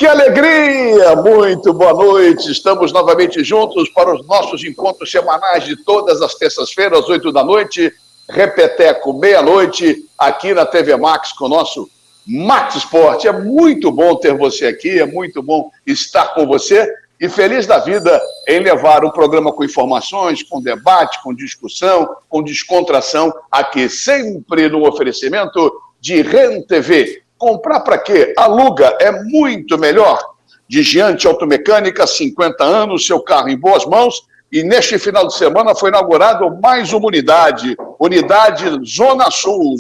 Que alegria! Muito boa noite. Estamos novamente juntos para os nossos encontros semanais de todas as terças-feiras, às 8 da noite. Repeteco, meia-noite, aqui na TV Max com o nosso Max Esporte. É muito bom ter você aqui, é muito bom estar com você e feliz da vida em levar um programa com informações, com debate, com discussão, com descontração, aqui sempre no oferecimento de REN TV. Comprar para quê? Aluga, é muito melhor. Digiante Automecânica, 50 anos, seu carro em boas mãos. E neste final de semana foi inaugurado mais uma unidade. Unidade Zona Sul,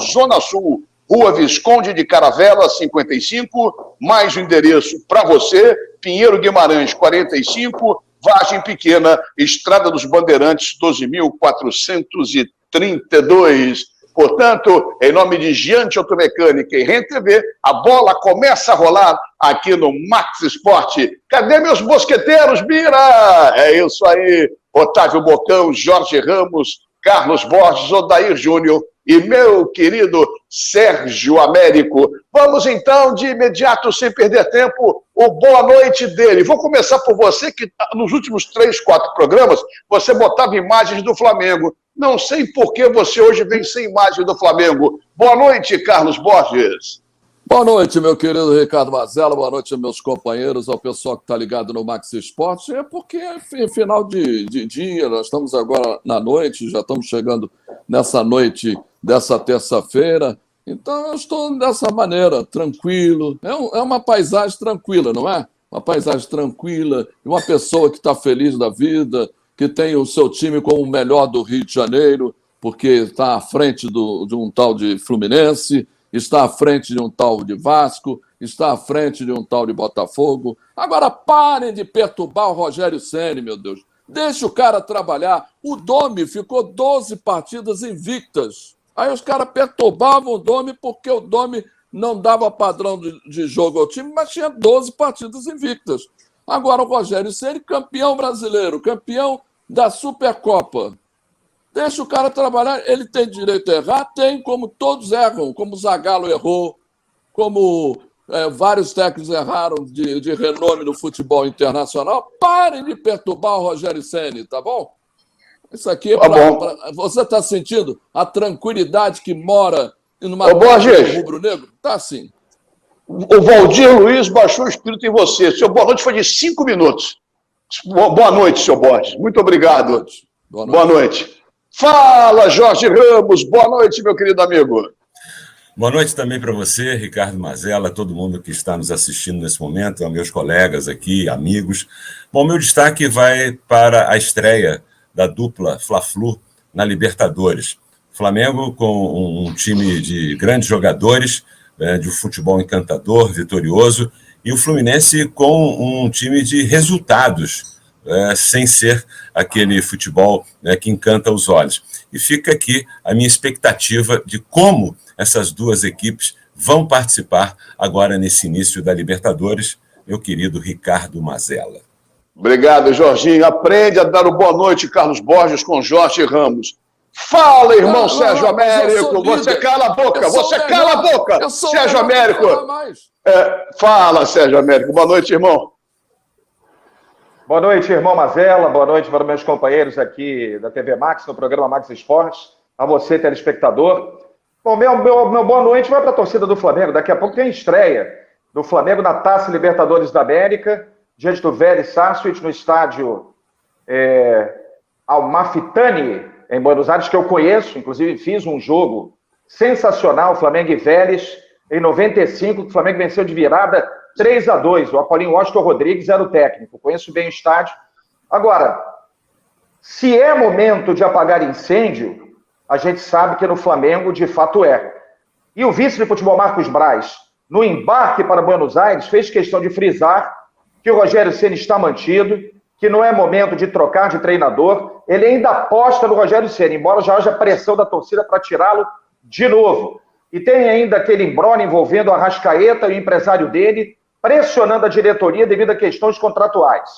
Rua Visconde de Caravela, 55. Mais um endereço para você, Pinheiro Guimarães, 45. Vargem Pequena, Estrada dos Bandeirantes, 12.432. Portanto, em nome de Giante Automecânica e REN TV, a bola começa a rolar aqui no Max Esporte. Cadê meus mosqueteiros, Bira? É isso aí. Otávio Bocão, Jorge Ramos, Carlos Borges, Odair Júnior e meu querido Sérgio Américo. Vamos então, de imediato, sem perder tempo, o boa noite dele. Vou começar por você, que nos últimos 3, 4 programas, você botava imagens do Flamengo. Não sei por que você hoje vem sem imagem do Flamengo. Boa noite, Carlos Borges. Boa noite, meu querido Ricardo Mazella. Boa noite, meus companheiros, ao pessoal que está ligado no Max Esporte. É porque é final de dia, nós estamos agora na noite, já estamos chegando nessa noite dessa terça-feira. Então, eu estou dessa maneira, tranquilo. É uma paisagem tranquila, não é? Uma paisagem tranquila, uma pessoa que está feliz da vida, que tem o seu time como o melhor do Rio de Janeiro, porque está à frente de um tal de Fluminense, está à frente de um tal de Vasco, está à frente de um tal de Botafogo. Agora parem de perturbar o Rogério Ceni, meu Deus. Deixa o cara trabalhar. O Domi ficou 12 partidas invictas. Aí os caras perturbavam o Domi porque o Domi não dava padrão de jogo ao time, mas tinha 12 partidas invictas. Agora o Rogério Ceni, campeão brasileiro, campeão da Supercopa. Deixa o cara trabalhar, ele tem direito a errar? Tem, como todos erram, como o Zagallo errou, como vários técnicos erraram de renome no futebol internacional. Parem de perturbar o Rogério Ceni, tá bom? Isso aqui é você está sentindo a tranquilidade que mora numa rubro-negro? Tá assim. O Valdir Luiz baixou o espírito em você. Seu boa noite foi de 5 minutos. Boa noite, seu Borges. Muito obrigado. Boa noite. Fala, Jorge Ramos. Boa noite, meu querido amigo. Boa noite também para você, Ricardo Mazella, todo mundo que está nos assistindo nesse momento, aos meus colegas aqui, amigos. Bom, meu destaque vai para a estreia da dupla Fla-Flu na Libertadores. Flamengo com um time de grandes jogadores, de um futebol encantador, vitorioso, e o Fluminense com um time de resultados, sem ser aquele futebol que encanta os olhos. E fica aqui a minha expectativa de como essas duas equipes vão participar agora nesse início da Libertadores, meu querido Ricardo Mazella. Obrigado, Jorginho. Aprende a dar o boa noite, Carlos Borges, com Jorge Ramos. Fala, irmão Sérgio Américo. Você cala a boca. Você cala a boca, Sérgio Américo. Fala, Sérgio Américo. Boa noite, irmão. Boa noite, irmão Mazella. Boa noite para meus companheiros aqui da TV Max, no programa Max Esportes. A você, telespectador. Bom, meu boa noite vai para a torcida do Flamengo. Daqui a pouco tem estreia do Flamengo na Taça Libertadores da América, diante do Vélez Sarsfield, no estádio Amalfitani, em Buenos Aires, que eu conheço, inclusive fiz um jogo sensacional, Flamengo e Vélez, em 95, que o Flamengo venceu de virada 3-2. O Apolinho Washington Rodrigues era o técnico, conheço bem o estádio. Agora, se é momento de apagar incêndio, a gente sabe que no Flamengo de fato é. E o vice de futebol Marcos Braz, no embarque para Buenos Aires, fez questão de frisar que o Rogério Ceni está mantido, que não é momento de trocar de treinador. Ele ainda aposta no Rogério Ceni, embora já haja pressão da torcida para tirá-lo de novo. E tem ainda aquele imbróglio envolvendo o Arrascaeta e o empresário dele, pressionando a diretoria devido a questões contratuais.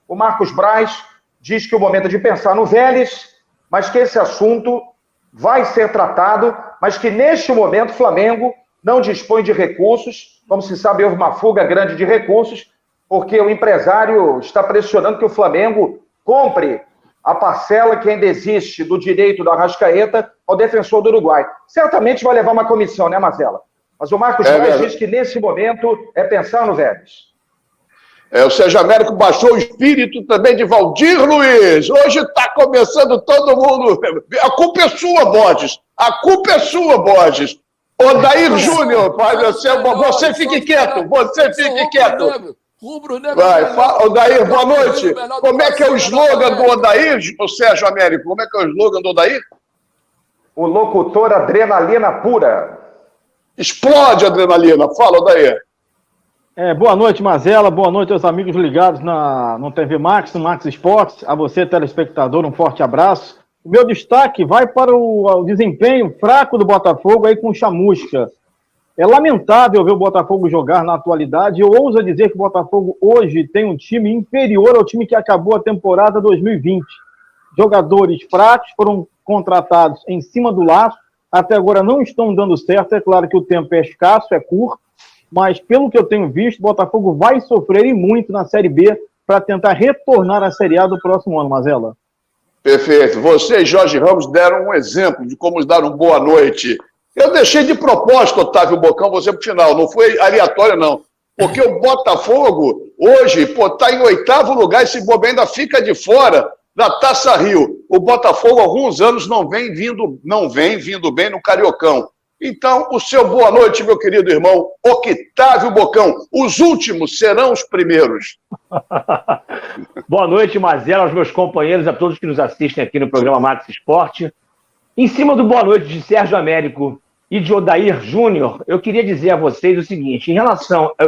O Marcos Braz diz que o momento é de pensar no Vélez, mas que esse assunto vai ser tratado, mas que neste momento o Flamengo não dispõe de recursos. Como se sabe, houve uma fuga grande de recursos, porque o empresário está pressionando que o Flamengo compre a parcela que ainda existe do direito do Arrascaeta ao Defensor do Uruguai. Certamente vai levar uma comissão, né, Mazela? Mas o Marcos Braz diz que nesse momento é pensar no Vélez. O Sérgio Américo baixou o espírito também de Valdir Luiz. Hoje está começando todo mundo. A culpa é sua, Borges. A culpa é sua, Borges. Odair Júnior, você fique quieto. Você fique quieto. Vai, Odair, boa noite. Como é que é o slogan do Odair, o Sérgio Américo? Como é que é o slogan do Odair? O locutor adrenalina pura. Explode a adrenalina. Fala, Odair. Boa noite, Mazela. Boa noite aos amigos ligados no TV Max, no Max Esportes. A você, telespectador, um forte abraço. O meu destaque vai para o desempenho fraco do Botafogo aí com o Chamusca. É lamentável ver o Botafogo jogar na atualidade. Eu ouso dizer que o Botafogo hoje tem um time inferior ao time que acabou a temporada 2020. Jogadores fracos foram contratados em cima do laço. Até agora não estão dando certo. É claro que o tempo é escasso, é curto. Mas, pelo que eu tenho visto, o Botafogo vai sofrer e muito na Série B para tentar retornar à Série A do próximo ano, Mazela. Perfeito. Você e Jorge Ramos deram um exemplo de como dar uma boa noite. Eu deixei de propósito, Otávio Bocão, você para o final. Não foi aleatório, não. Porque o Botafogo, hoje, está em 8º lugar e se bobear ainda fica de fora da Taça Rio. O Botafogo, há alguns anos, não vem vindo bem no Cariocão. Então, o seu boa noite, meu querido irmão Octávio Bocão. Os últimos serão os primeiros. Boa noite, Mazela, aos meus companheiros, a todos que nos assistem aqui no programa Max Esporte. Em cima do boa noite de Sérgio Américo e de Odair Júnior, eu queria dizer a vocês o seguinte,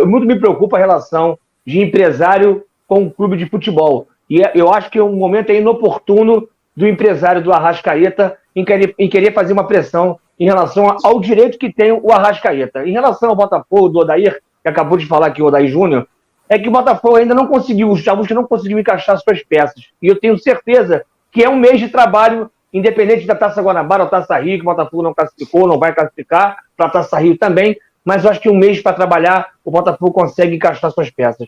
muito me preocupa a relação de empresário com o clube de futebol. E eu acho que é um momento inoportuno do empresário do Arrascaeta em querer fazer uma pressão em relação ao direito que tem o Arrascaeta. Em relação ao Botafogo, do Odair, que acabou de falar aqui, o Odair Júnior, é que o Botafogo ainda não conseguiu, o Chamusca não conseguiu encaixar suas peças. E eu tenho certeza que é um mês de trabalho, independente da Taça Guanabara ou Taça Rio, que o Botafogo não classificou, não vai classificar, para a Taça Rio também, mas eu acho que um mês para trabalhar, o Botafogo consegue encaixar suas peças.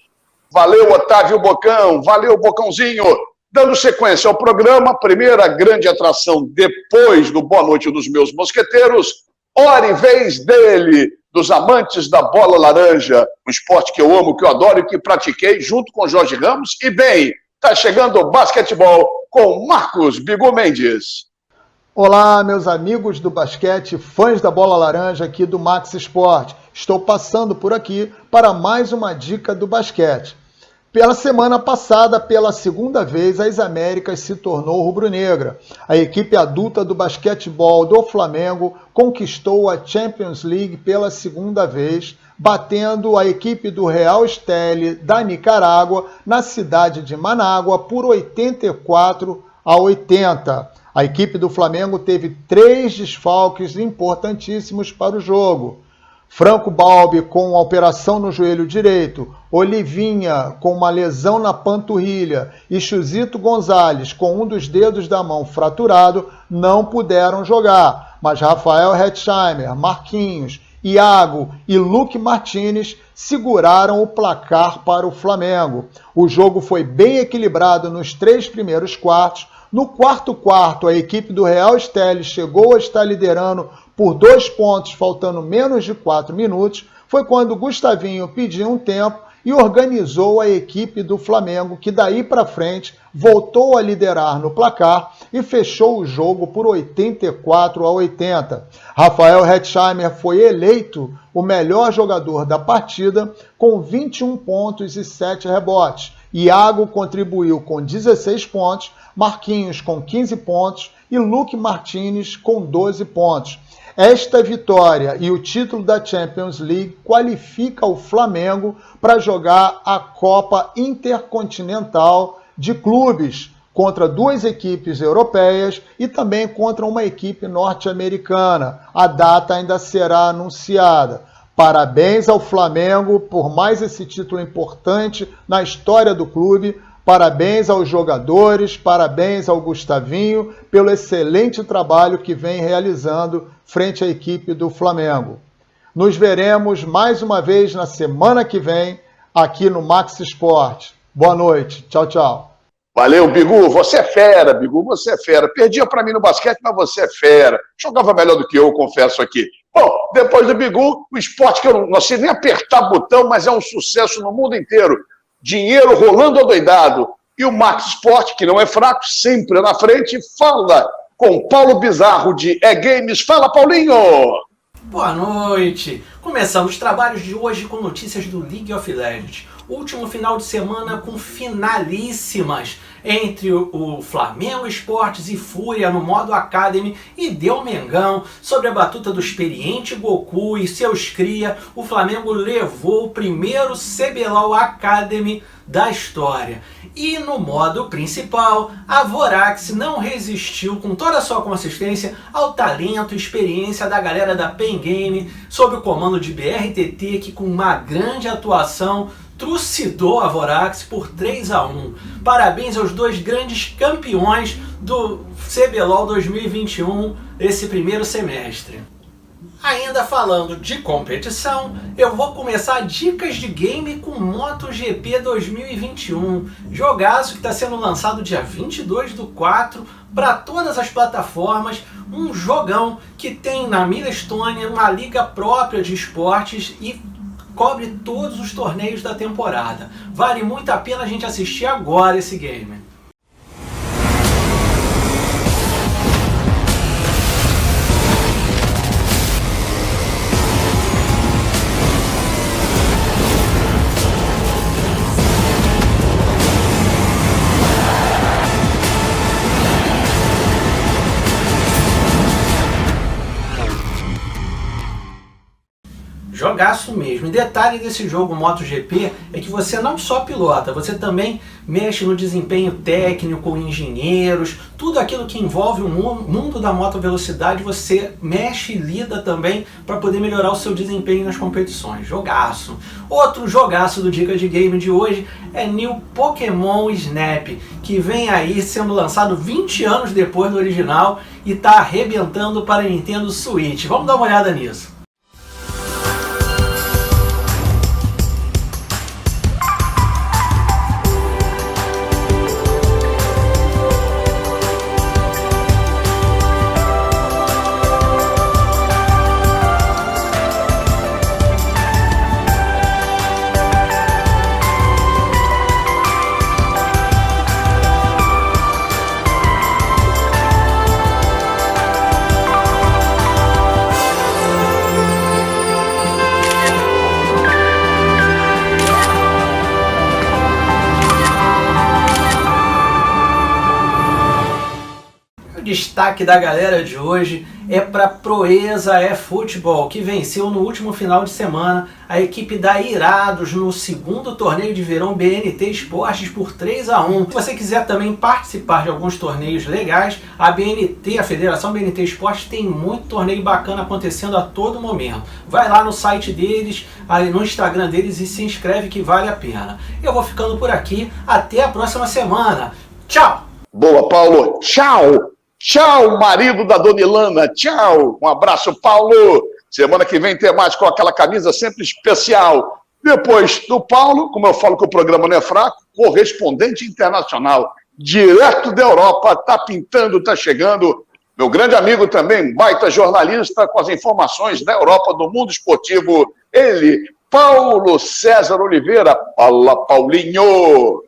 Valeu, Otávio Bocão. Valeu, Bocãozinho. Dando sequência ao programa, primeira grande atração depois do Boa Noite dos Meus Mosqueteiros, hora e vez dele, dos amantes da bola laranja, um esporte que eu amo, que eu adoro e que pratiquei junto com Jorge Ramos. E bem, está chegando o basquetebol com Marcos Bigu Mendes. Olá, meus amigos do basquete, fãs da bola laranja aqui do Max Esporte. Estou passando por aqui para mais uma dica do basquete. Pela semana passada, pela segunda vez, a Américas se tornou rubro-negra. A equipe adulta do basquetebol do Flamengo conquistou a Champions League pela segunda vez, batendo a equipe do Real Estelí da Nicarágua na cidade de Manágua por 84-80. A equipe do Flamengo teve 3 desfalques importantíssimos para o jogo. Franco Balbi com uma operação no joelho direito, Olivinha com uma lesão na panturrilha e Chuzito Gonzalez com um dos dedos da mão fraturado não puderam jogar, mas Rafael Hetzheimer, Marquinhos, Iago e Luque Martínez seguraram o placar para o Flamengo. O jogo foi bem equilibrado nos 3 primeiros quartos. No quarto quarto, a equipe do Real Estelí chegou a estar liderando por 2 pontos, faltando menos de 4 minutos. Foi quando Gustavinho pediu um tempo e organizou a equipe do Flamengo, que daí para frente voltou a liderar no placar e fechou o jogo por 84-80. Rafael Hetzheimer foi eleito o melhor jogador da partida com 21 pontos e 7 rebotes. Iago contribuiu com 16 pontos, Marquinhos com 15 pontos e Luque Martínez com 12 pontos. Esta vitória e o título da Champions League qualifica o Flamengo para jogar a Copa Intercontinental de Clubes contra 2 equipes europeias e também contra uma equipe norte-americana. A data ainda será anunciada. Parabéns ao Flamengo por mais esse título importante na história do clube. Parabéns aos jogadores, parabéns ao Gustavinho pelo excelente trabalho que vem realizando frente à equipe do Flamengo. Nos veremos mais uma vez na semana que vem, aqui no Max Esporte. Boa noite. Tchau, tchau. Valeu, Bigu. Você é fera, Bigu. Você é fera. Perdia para mim no basquete, mas você é fera. Jogava melhor do que eu confesso aqui. Bom, depois do Bigu, o esporte que eu não sei nem apertar botão, mas é um sucesso no mundo inteiro. Dinheiro rolando adoidado. E o Max Esporte, que não é fraco, sempre na frente, fala com Paulo Bizarro de E-Games. Fala, Paulinho! Boa noite! Começamos os trabalhos de hoje com notícias do League of Legends. Último final de semana com finalíssimas entre o Flamengo Esportes e Fúria no modo Academy e deu Mengão. Sobre a batuta do experiente Goku e seus cria, o Flamengo levou o primeiro CBLOL Academy da história. E no modo principal, a Vorax não resistiu com toda a sua consistência ao talento e experiência da galera da Pen Game, sob o comando de BRTT, que com uma grande atuação trucidou a Vorax por 3-1. Parabéns aos dois grandes campeões do CBLOL 2021, esse primeiro semestre. Ainda falando de competição, eu vou começar dicas de game com MotoGP 2021. Jogaço que está sendo lançado dia 22/4 para todas as plataformas. Um jogão que tem na Mila Estônia uma liga própria de esportes e cobre todos os torneios da temporada. Vale muito a pena a gente assistir agora esse game. Jogaço mesmo. E detalhe desse jogo MotoGP é que você não só pilota, você também mexe no desempenho técnico, engenheiros, tudo aquilo que envolve o mundo da motovelocidade, você mexe e lida também para poder melhorar o seu desempenho nas competições. Jogaço. Outro jogaço do Dica de Game de hoje é New Pokémon Snap, que vem aí sendo lançado 20 anos depois do original e está arrebentando para a Nintendo Switch. Vamos dar uma olhada nisso. O destaque da galera de hoje é para Proeza eFootball, que venceu no último final de semana a equipe da Irados no segundo torneio de verão BNT Esportes por 3-1. Se você quiser também participar de alguns torneios legais, a BNT, a Federação BNT Esportes, tem muito torneio bacana acontecendo a todo momento. Vai lá no site deles, aí no Instagram deles e se inscreve que vale a pena. Eu vou ficando por aqui, até a próxima semana. Tchau! Boa, Paulo. Tchau! Tchau, marido da Dona Ilana. Tchau. Um abraço, Paulo. Semana que vem tem mais com aquela camisa sempre especial. Depois do Paulo, como eu falo que o programa não é fraco, correspondente internacional, direto da Europa, tá pintando, tá chegando. Meu grande amigo também, baita jornalista com as informações da Europa, do mundo esportivo. Ele, Paulo César Oliveira. Fala, Paulinho.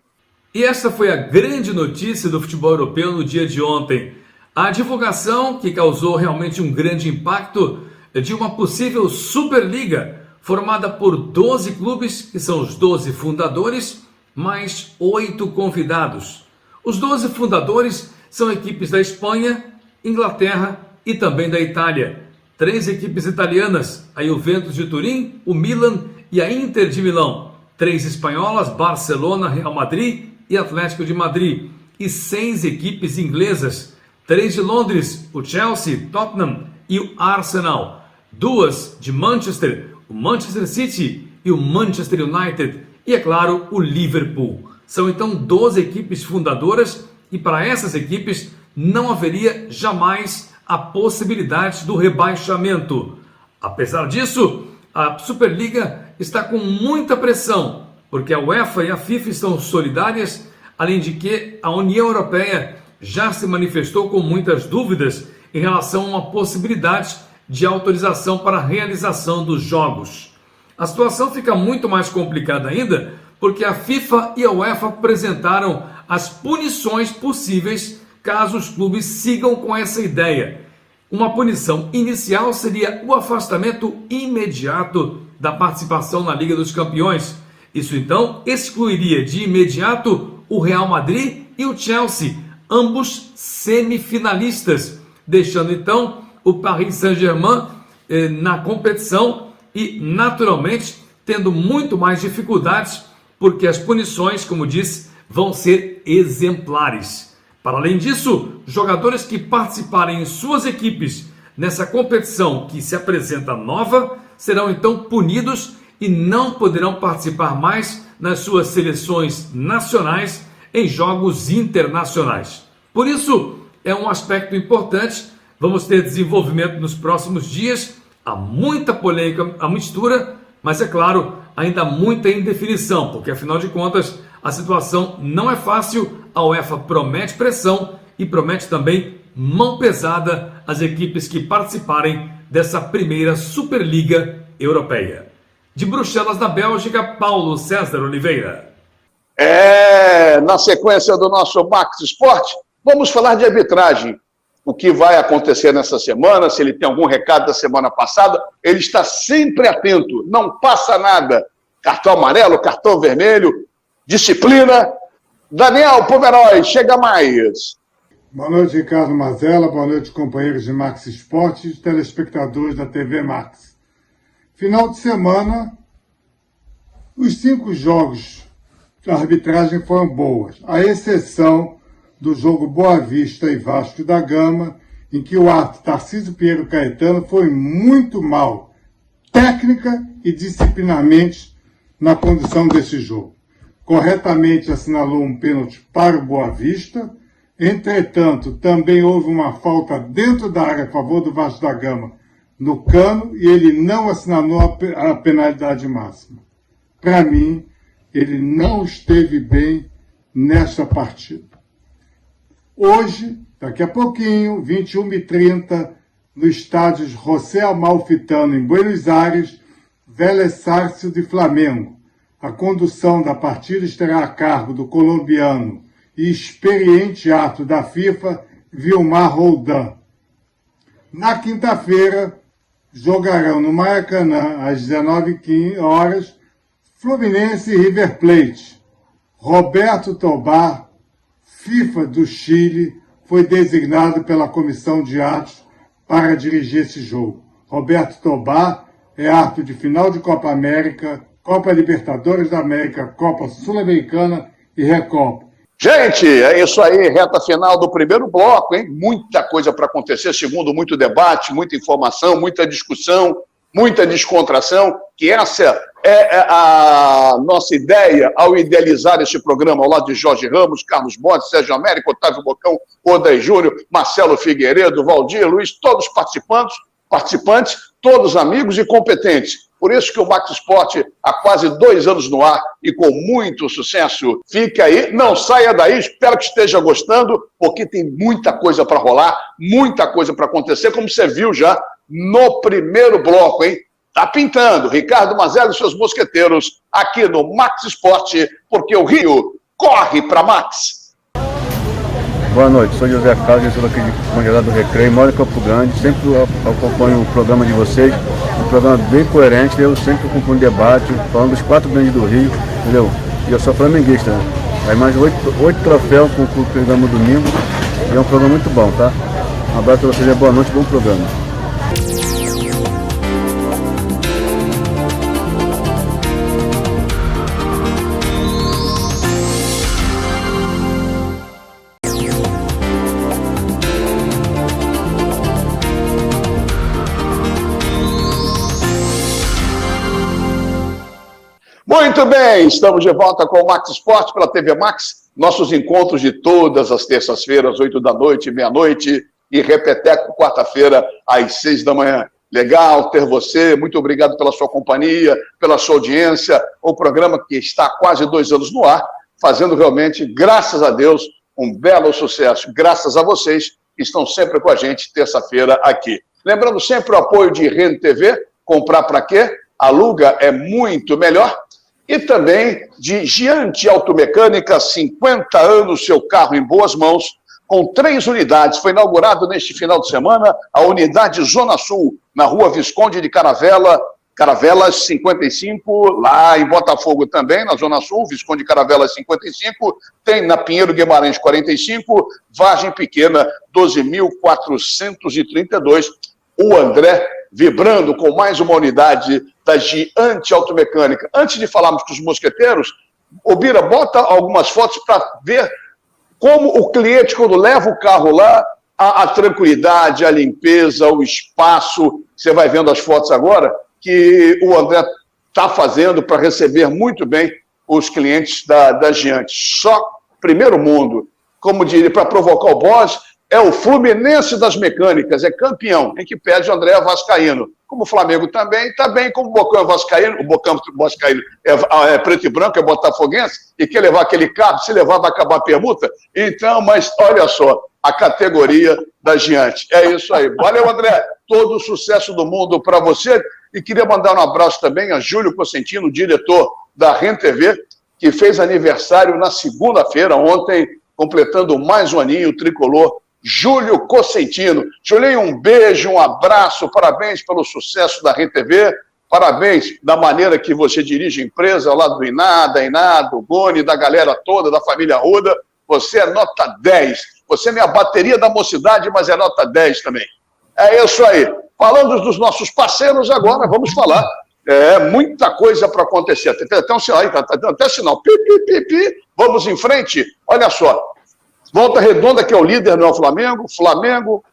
E essa foi a grande notícia do futebol europeu no dia de ontem. A divulgação que causou realmente um grande impacto de uma possível Superliga formada por 12 clubes, que são os 12 fundadores, mais 8 convidados. Os 12 fundadores são equipes da Espanha, Inglaterra e também da Itália. 3 equipes italianas, a Juventus de Turim, o Milan e a Inter de Milão. 3 espanholas, Barcelona, Real Madrid e Atlético de Madrid. E 6 equipes inglesas. 3 de Londres, o Chelsea, Tottenham e o Arsenal. 2 de Manchester, o Manchester City e o Manchester United. E, é claro, o Liverpool. São então 12 equipes fundadoras e para essas equipes não haveria jamais a possibilidade do rebaixamento. Apesar disso, a Superliga está com muita pressão porque a UEFA e a FIFA estão solidárias, além de que a União Europeia já se manifestou com muitas dúvidas em relação a uma possibilidade de autorização para a realização dos jogos. A situação fica muito mais complicada ainda, porque a FIFA e a UEFA apresentaram as punições possíveis caso os clubes sigam com essa ideia. Uma punição inicial seria o afastamento imediato da participação na Liga dos Campeões. Isso então excluiria de imediato o Real Madrid e o Chelsea, ambos semifinalistas, deixando então o Paris Saint-Germain na competição e, naturalmente, tendo muito mais dificuldades, porque as punições, como disse, vão ser exemplares. Para além disso, jogadores que participarem em suas equipes nessa competição que se apresenta nova, serão então punidos e não poderão participar mais nas suas seleções nacionais em jogos internacionais. Por isso, é um aspecto importante. Vamos ter desenvolvimento nos próximos dias. Há muita polêmica, a mistura, mas é claro, ainda muita indefinição, porque afinal de contas a situação não é fácil. A UEFA promete pressão e promete também mão pesada às equipes que participarem dessa primeira Superliga Europeia. De Bruxelas, na Bélgica, Paulo César Oliveira. Na sequência do nosso Max Esporte, vamos falar de arbitragem. O que vai acontecer nessa semana, se ele tem algum recado da semana passada, ele está sempre atento, não passa nada. Cartão amarelo, cartão vermelho, disciplina. Daniel Pomeroy, chega mais. Boa noite, Ricardo Mazella, boa noite, companheiros de Max Esporte e telespectadores da TV Max. Final de semana, os 5 jogos de arbitragem foram boas, à exceção do jogo Boa Vista e Vasco da Gama, em que o árbitro Tarcísio Pinheiro Caetano foi muito mal, técnica e disciplinarmente, na condução desse jogo. Corretamente assinalou um pênalti para o Boa Vista, entretanto, também houve uma falta dentro da área a favor do Vasco da Gama, no Cano, e ele não assinalou a penalidade máxima. Para mim, ele não esteve bem nessa partida. Hoje, daqui a pouquinho, 21h30, no estádio José Amalfitano, em Buenos Aires, Vélez Sarsfield de Flamengo. A condução da partida estará a cargo do colombiano e experiente árbitro da FIFA, Vilmar Roldan. Na quinta-feira, jogarão no Maracanã, às 19h, Fluminense e River Plate. Roberto Tobar, FIFA do Chile, foi designado pela comissão de árbitros para dirigir esse jogo. Roberto Tobar é árbitro de final de Copa América, Copa Libertadores da América, Copa Sul-Americana e Recopa. Gente, é isso aí, reta final do primeiro bloco, hein? Muita coisa para acontecer, segundo muito debate, muita informação, muita discussão, muita descontração, que essa é a nossa ideia ao idealizar esse programa ao lado de Jorge Ramos, Carlos Borges, Sérgio Américo, Otávio Bocão, Odair Júnior, Marcelo Figueiredo, Valdir, Luiz, todos participantes, todos amigos e competentes. Por isso que o Max Esporte, há quase 2 anos no ar e com muito sucesso. Fique aí, não saia daí, espero que esteja gostando, porque tem muita coisa para rolar, muita coisa para acontecer, como você viu já no primeiro bloco, hein? Tá pintando. Ricardo Mazella e seus mosqueteiros aqui no Max Esporte, porque o Rio corre para Max. Boa noite, sou José Carlos, sou aqui de Congelado do Recreio, moro em Campo Grande, sempre acompanho o programa de vocês, um programa bem coerente, eu sempre acompanho debate, falando dos 4 grandes do Rio, entendeu? E eu sou flamenguista, né? Aí mais 8 troféus com o programa domingo, e é um programa muito bom, tá? Um abraço para vocês, boa noite, bom programa. Muito bem, estamos de volta com o Max Esporte pela TV Max, nossos encontros de todas as terças-feiras, 8 da noite, meia-noite, e repeteco quarta-feira, às 6 da manhã. legal ter você, muito obrigado pela sua companhia, pela sua audiência, o programa que está há quase 2 anos no ar, fazendo realmente, graças a Deus, um belo sucesso, graças a vocês que estão sempre com a gente, terça-feira aqui. Lembrando sempre o apoio de Rede TV, comprar para quê? Aluga é muito melhor. E também de Giante Automecânica, 50 anos, seu carro em boas mãos, com 3 unidades. Foi inaugurado neste final de semana a unidade Zona Sul, na rua Visconde de Caravelas 55, lá em Botafogo também, na Zona Sul, Visconde de Caravelas 55, tem na Pinheiro Guimarães 45, Vargem Pequena 12.432. O André vibrando com mais uma unidade da Giante Automecânica. Antes de falarmos com os mosqueteiros, ô Bira, bota algumas fotos para ver como o cliente, quando leva o carro lá, a tranquilidade, a limpeza, o espaço, você vai vendo as fotos agora, que o André está fazendo para receber muito bem os clientes da Giante. Só primeiro mundo, como diria, para provocar o boss, é o Fluminense das mecânicas, é campeão, em que pede o André Vascaíno. Como o Flamengo também, está bem, como o Bocão é vascaíno, o Bocão vascaíno é preto e branco, é botafoguense, e quer levar aquele carro, se levar vai acabar a permuta. Então, mas olha só, a categoria da Giante. É isso aí. Valeu, André. Todo o sucesso do mundo para você. E queria mandar um abraço também a Júlio Cosentino, diretor da Rede TV, que fez aniversário na segunda-feira, ontem, completando mais um aninho, tricolor, Júlio Cosentino. Julinho, um beijo, um abraço, parabéns pelo sucesso da Rede TV, parabéns da maneira que você dirige a empresa, ao lado do Iná, do Goni, da galera toda, da família Ruda. Você é nota 10. Você não é a bateria da mocidade, mas é nota 10 também. É isso aí. Falando dos nossos parceiros, agora vamos falar. Muita coisa para acontecer. Tem até um sinal aí, tá dando até sinal. Pi, pi, pi, pi. Vamos em frente. Olha só. Volta Redonda, que é o líder, não é o Flamengo. Flamengo,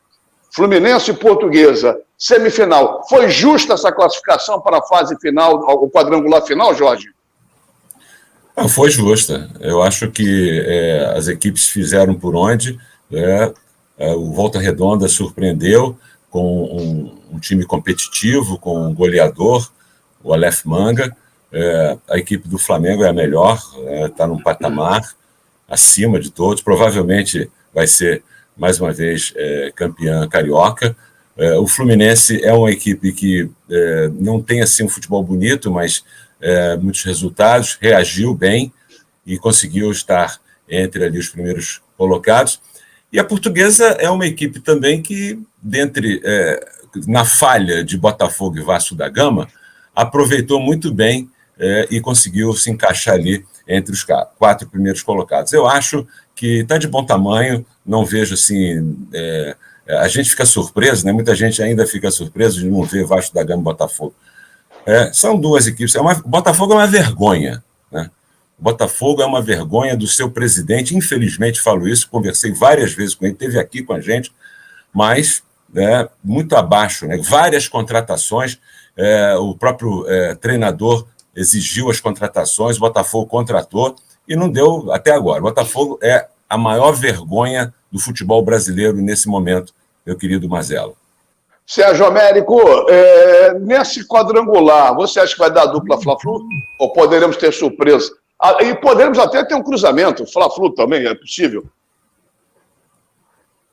Fluminense e Portuguesa. Semifinal. Foi justa essa classificação para a fase final, o quadrangular final, Jorge? Não, foi justa. Eu acho que as equipes fizeram por onde. O Volta Redonda surpreendeu com um time competitivo, com um goleador, o Aleph Manga. A equipe do Flamengo é a melhor, está num patamar acima de todos. Provavelmente vai ser, mais uma vez, campeã carioca. O Fluminense é uma equipe que não tem assim um futebol bonito, mas muitos resultados, reagiu bem e conseguiu estar entre ali os primeiros colocados. E a Portuguesa é uma equipe também que, na falha de Botafogo e Vasco da Gama, aproveitou muito bem e conseguiu se encaixar ali entre os 4 primeiros colocados. Eu acho que está de bom tamanho, não vejo assim... a gente fica surpreso, né? Muita gente ainda fica surpreso de não ver Vasco da Gama e Botafogo. São 2 equipes. Botafogo é uma vergonha, né? Botafogo é uma vergonha do seu presidente, infelizmente falo isso, conversei várias vezes com ele, esteve aqui com a gente, mas muito abaixo, né? Várias contratações, o próprio treinador exigiu as contratações, o Botafogo contratou e não deu até agora. O Botafogo é a maior vergonha do futebol brasileiro nesse momento, meu querido Mazella. Sérgio Américo, nesse quadrangular, você acha que vai dar dupla Fla-Flu? Ou poderemos ter surpresa? E poderemos até ter um cruzamento, Fla-Flu também, é possível?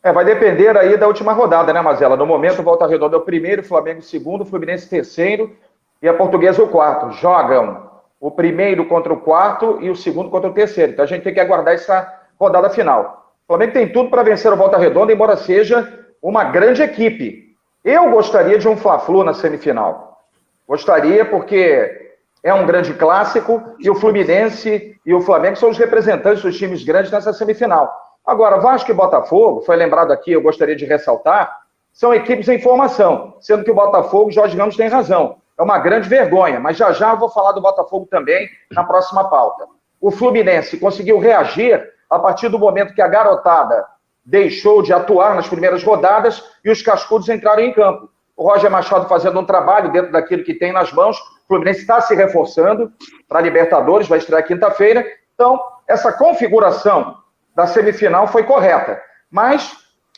Vai depender aí da última rodada, né, Mazella? No momento, o Volta Redonda é o primeiro, o Flamengo o segundo, o Fluminense terceiro e a Portuguesa o quarto. Jogam o primeiro contra o quarto e o segundo contra o terceiro. Então a gente tem que aguardar essa rodada final. O Flamengo tem tudo para vencer o Volta Redonda, embora seja uma grande equipe. Eu gostaria de um Fla-Flu na semifinal. Gostaria porque é um grande clássico e o Fluminense e o Flamengo são os representantes dos times grandes nessa semifinal. Agora, Vasco e Botafogo, foi lembrado aqui, eu gostaria de ressaltar, são equipes em formação, sendo que o Botafogo, Jorge Ramos tem razão. É uma grande vergonha, mas já eu vou falar do Botafogo também na próxima pauta. O Fluminense conseguiu reagir a partir do momento que a garotada deixou de atuar nas primeiras rodadas e os cascudos entraram em campo. O Roger Machado fazendo um trabalho dentro daquilo que tem nas mãos. O Fluminense está se reforçando para a Libertadores, vai estrear quinta-feira. Então, essa configuração da semifinal foi correta. Mas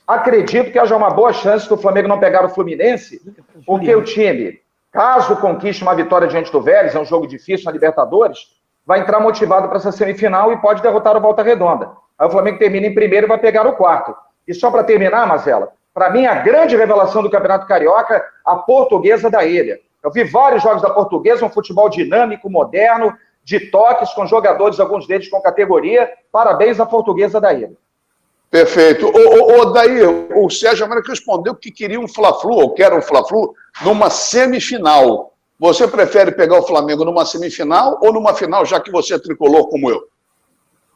Acredito que haja uma boa chance do Flamengo não pegar o Fluminense, porque o time, caso conquiste uma vitória diante do Vélez, é um jogo difícil na Libertadores, vai entrar motivado para essa semifinal e pode derrotar o Volta Redonda. Aí o Flamengo termina em primeiro e vai pegar o quarto. E só para terminar, Marcela, para mim a grande revelação do Campeonato Carioca, a Portuguesa da Ilha. Eu vi vários jogos da Portuguesa, um futebol dinâmico, moderno, de toques, com jogadores, alguns deles com categoria. Parabéns à Portuguesa da Ilha. Perfeito. Daí, o Sérgio Américo respondeu que queria um Fla-Flu, ou quer um Fla-Flu, numa semifinal. Você prefere pegar o Flamengo numa semifinal ou numa final, já que você é tricolor como eu?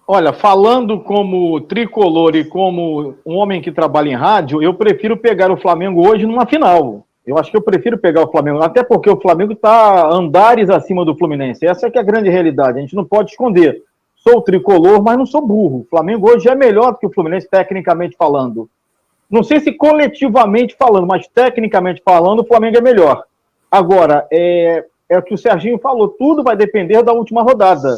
Olha, falando como tricolor e como um homem que trabalha em rádio, eu prefiro pegar o Flamengo hoje numa final. Eu acho que eu prefiro pegar o Flamengo, até porque o Flamengo está andares acima do Fluminense. Essa é que é a grande realidade, a gente não pode esconder. Sou tricolor, mas não sou burro. O Flamengo hoje é melhor do que o Fluminense, tecnicamente falando. Não sei se coletivamente falando, mas tecnicamente falando, o Flamengo é melhor. Agora, é o que o Serginho falou, tudo vai depender da última rodada.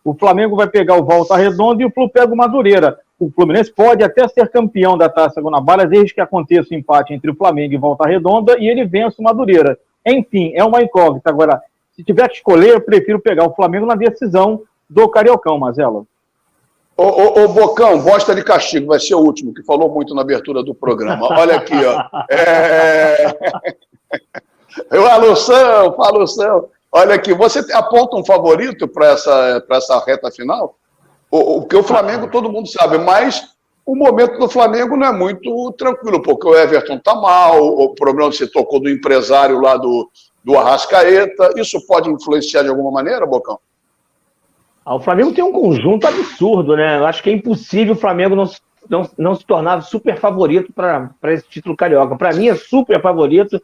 O Flamengo vai pegar o Volta Redonda e o Flu pega o Madureira. O Fluminense pode até ser campeão da Taça Guanabara, desde que aconteça o empate entre o Flamengo e Volta Redonda e ele vença o Madureira. Enfim, é uma incógnita. Agora, se tiver que escolher, eu prefiro pegar o Flamengo na decisão do Cariocão, Mazela. Ô Bocão, bosta de castigo, vai ser o último, que falou muito na abertura do programa. Olha aqui, ó. Falução. Olha aqui, você aponta um favorito para essa reta final? Porque o Flamengo, todo mundo sabe, mas o momento do Flamengo não é muito tranquilo, porque o Everton tá mal, o problema que você tocou do empresário lá do Arrascaeta, isso pode influenciar de alguma maneira, Bocão? O Flamengo tem um conjunto absurdo, né? Eu acho que é impossível o Flamengo não se tornar super favorito para esse título carioca. Para mim é super favorito.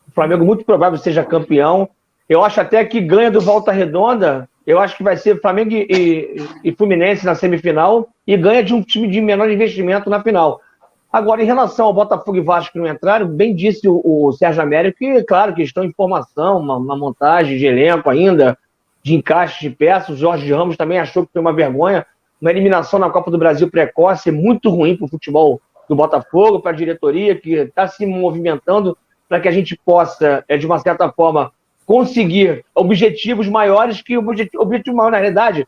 O Flamengo muito provável seja campeão. Eu acho até que ganha do Volta Redonda. Eu acho que vai ser Flamengo e Fluminense na semifinal e ganha de um time de menor investimento na final. Agora, em relação ao Botafogo e Vasco que não entraram, bem disse o Sérgio Américo que, claro, que estão em formação, uma montagem de elenco ainda, de encaixe de peças. O Jorge Ramos também achou que foi uma vergonha, uma eliminação na Copa do Brasil precoce, muito ruim para o futebol do Botafogo, para a diretoria, que está se movimentando para que a gente possa, de uma certa forma, conseguir objetivos maiores, que o objetivo maior, na realidade,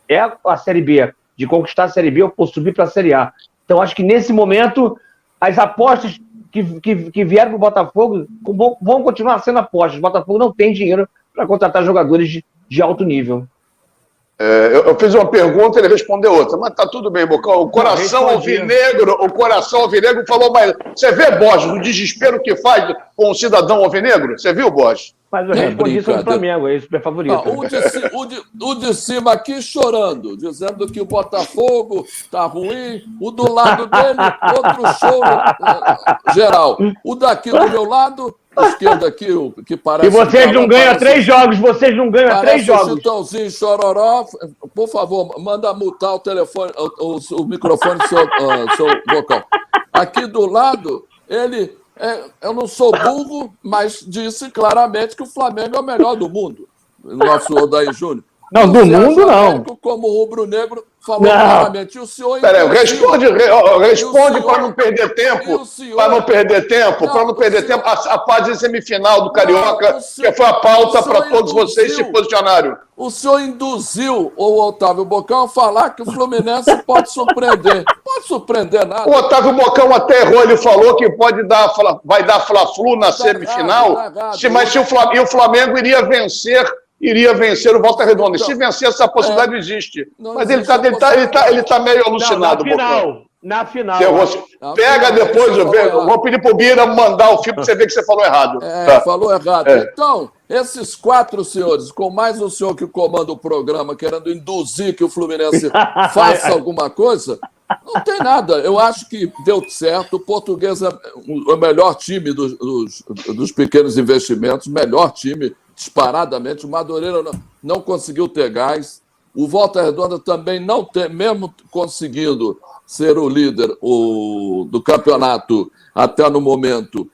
é a Série B, de conquistar a Série B ou subir para a Série A. Então, acho que nesse momento, as apostas que vieram para o Botafogo vão continuar sendo apostas. O Botafogo não tem dinheiro para contratar jogadores de alto nível. Eu fiz uma pergunta, ele respondeu outra, mas tá tudo bem, Bocão. O coração alvinegro falou, mas você vê, Borges, o desespero que faz com o cidadão alvinegro? Você viu, Borges? Mas eu respondi sobre o Flamengo, é super favorito. O de cima aqui chorando, dizendo que o Botafogo tá ruim, o do lado dele, outro show geral. O daqui do meu lado, esquerdo aqui, o que parece... E vocês não ganham 3 jogos, vocês não ganham 3 jogos. Parece o Chitãozinho Chororó. Por favor, manda mutar o telefone, o microfone do seu Bocão. Aqui do lado, ele... eu não sou burro, mas disse claramente que o Flamengo é o melhor do mundo. O nosso Odair Júnior. Não, do mundo não. Como rubro-negro falou claramente. O senhor... Peraí, responde para não perder tempo. Para não perder tempo. A fase semifinal do Carioca, que foi a pauta para todos vocês se posicionarem. O senhor induziu o Otávio Bocão a falar que o Fluminense pode surpreender. Não pode surpreender nada. O Otávio Bocão até errou, ele falou que vai dar Fla-Flu na semifinal, mas o Flamengo iria vencer o Volta Redonda. Então, se vencer, essa possibilidade existe. Mas ele está meio alucinado. Na final. Pega depois, eu vou pedir para o Bira mandar o filme para você ver que você falou errado. Falou errado. Então, esses 4 senhores, com mais um senhor que comanda o programa, querendo induzir que o Fluminense faça alguma coisa, não tem nada. Eu acho que deu certo. O Português é o melhor time dos pequenos investimentos, melhor time, disparadamente. O Madureira não conseguiu ter gás. O Volta Redonda também não tem, mesmo conseguindo ser o líder do campeonato até no momento,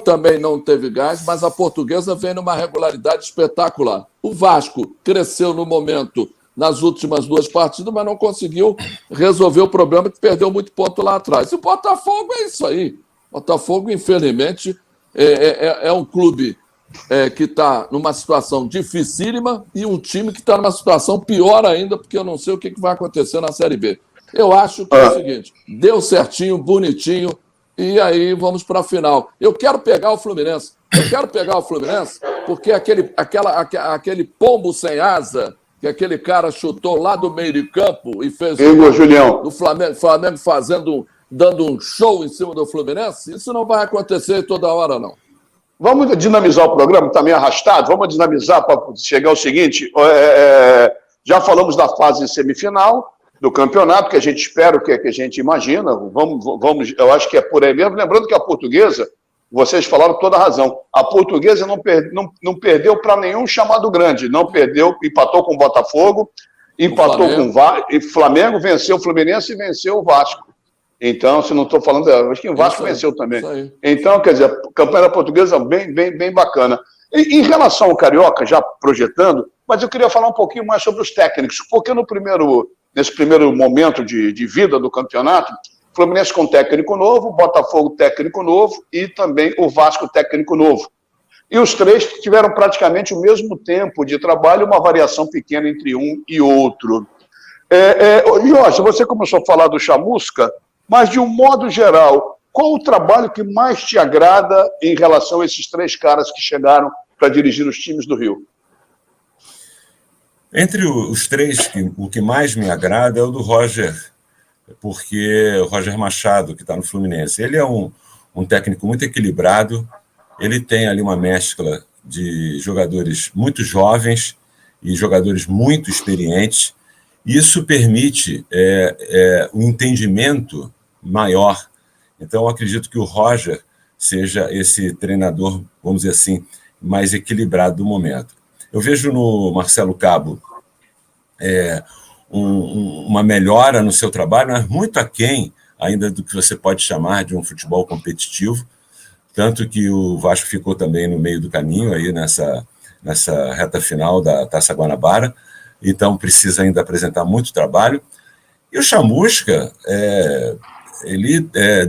também não teve gás, mas a Portuguesa vem numa regularidade espetacular. O Vasco cresceu no momento nas últimas 2 partidas, mas não conseguiu resolver o problema que perdeu muito ponto lá atrás. E o Botafogo é isso aí. O Botafogo, infelizmente, é um clube que está numa situação dificílima e um time que está numa situação pior ainda, porque eu não sei o que vai acontecer na Série B. Eu acho que é o seguinte, deu certinho, bonitinho, e aí vamos para a final. Eu quero pegar o Fluminense. Porque aquele pombo sem asa que aquele cara chutou lá do meio de campo e fez Julião. do Flamengo dando um show em cima do Fluminense, isso não vai acontecer toda hora, não. Vamos dinamizar o programa, está meio arrastado, vamos dinamizar para chegar ao seguinte, já falamos da fase semifinal do campeonato, que a gente espera, que a gente imagina, vamos, eu acho que é por aí mesmo, lembrando que a Portuguesa, vocês falaram toda a razão, a Portuguesa não perdeu para nenhum chamado grande, não perdeu, empatou com o Botafogo, empatou com o Flamengo, venceu o Fluminense e venceu o Vasco. Então, se não estou falando, acho que o Vasco venceu também. Então, quer dizer, a campanha portuguesa bem bacana. Em relação ao Carioca, já projetando, mas eu queria falar um pouquinho mais sobre os técnicos, porque nesse primeiro momento de vida do campeonato, Fluminense com técnico novo, Botafogo técnico novo e também o Vasco técnico novo. E os três tiveram praticamente o mesmo tempo de trabalho, uma variação pequena entre um e outro. Jorge, você começou a falar do Chamusca, mas, de um modo geral, qual o trabalho que mais te agrada em relação a esses 3 caras que chegaram para dirigir os times do Rio? Entre os 3, o que mais me agrada é o do Roger, porque o Roger Machado, que está no Fluminense, ele é um técnico muito equilibrado, ele tem ali uma mescla de jogadores muito jovens e jogadores muito experientes. Isso permite um entendimento maior. Então, eu acredito que o Roger seja esse treinador, vamos dizer assim, mais equilibrado do momento. Eu vejo no Marcelo Cabo uma melhora no seu trabalho, mas muito aquém ainda do que você pode chamar de um futebol competitivo, tanto que o Vasco ficou também no meio do caminho aí nessa reta final da Taça Guanabara, então precisa ainda apresentar muito trabalho. E o Chamusca, ele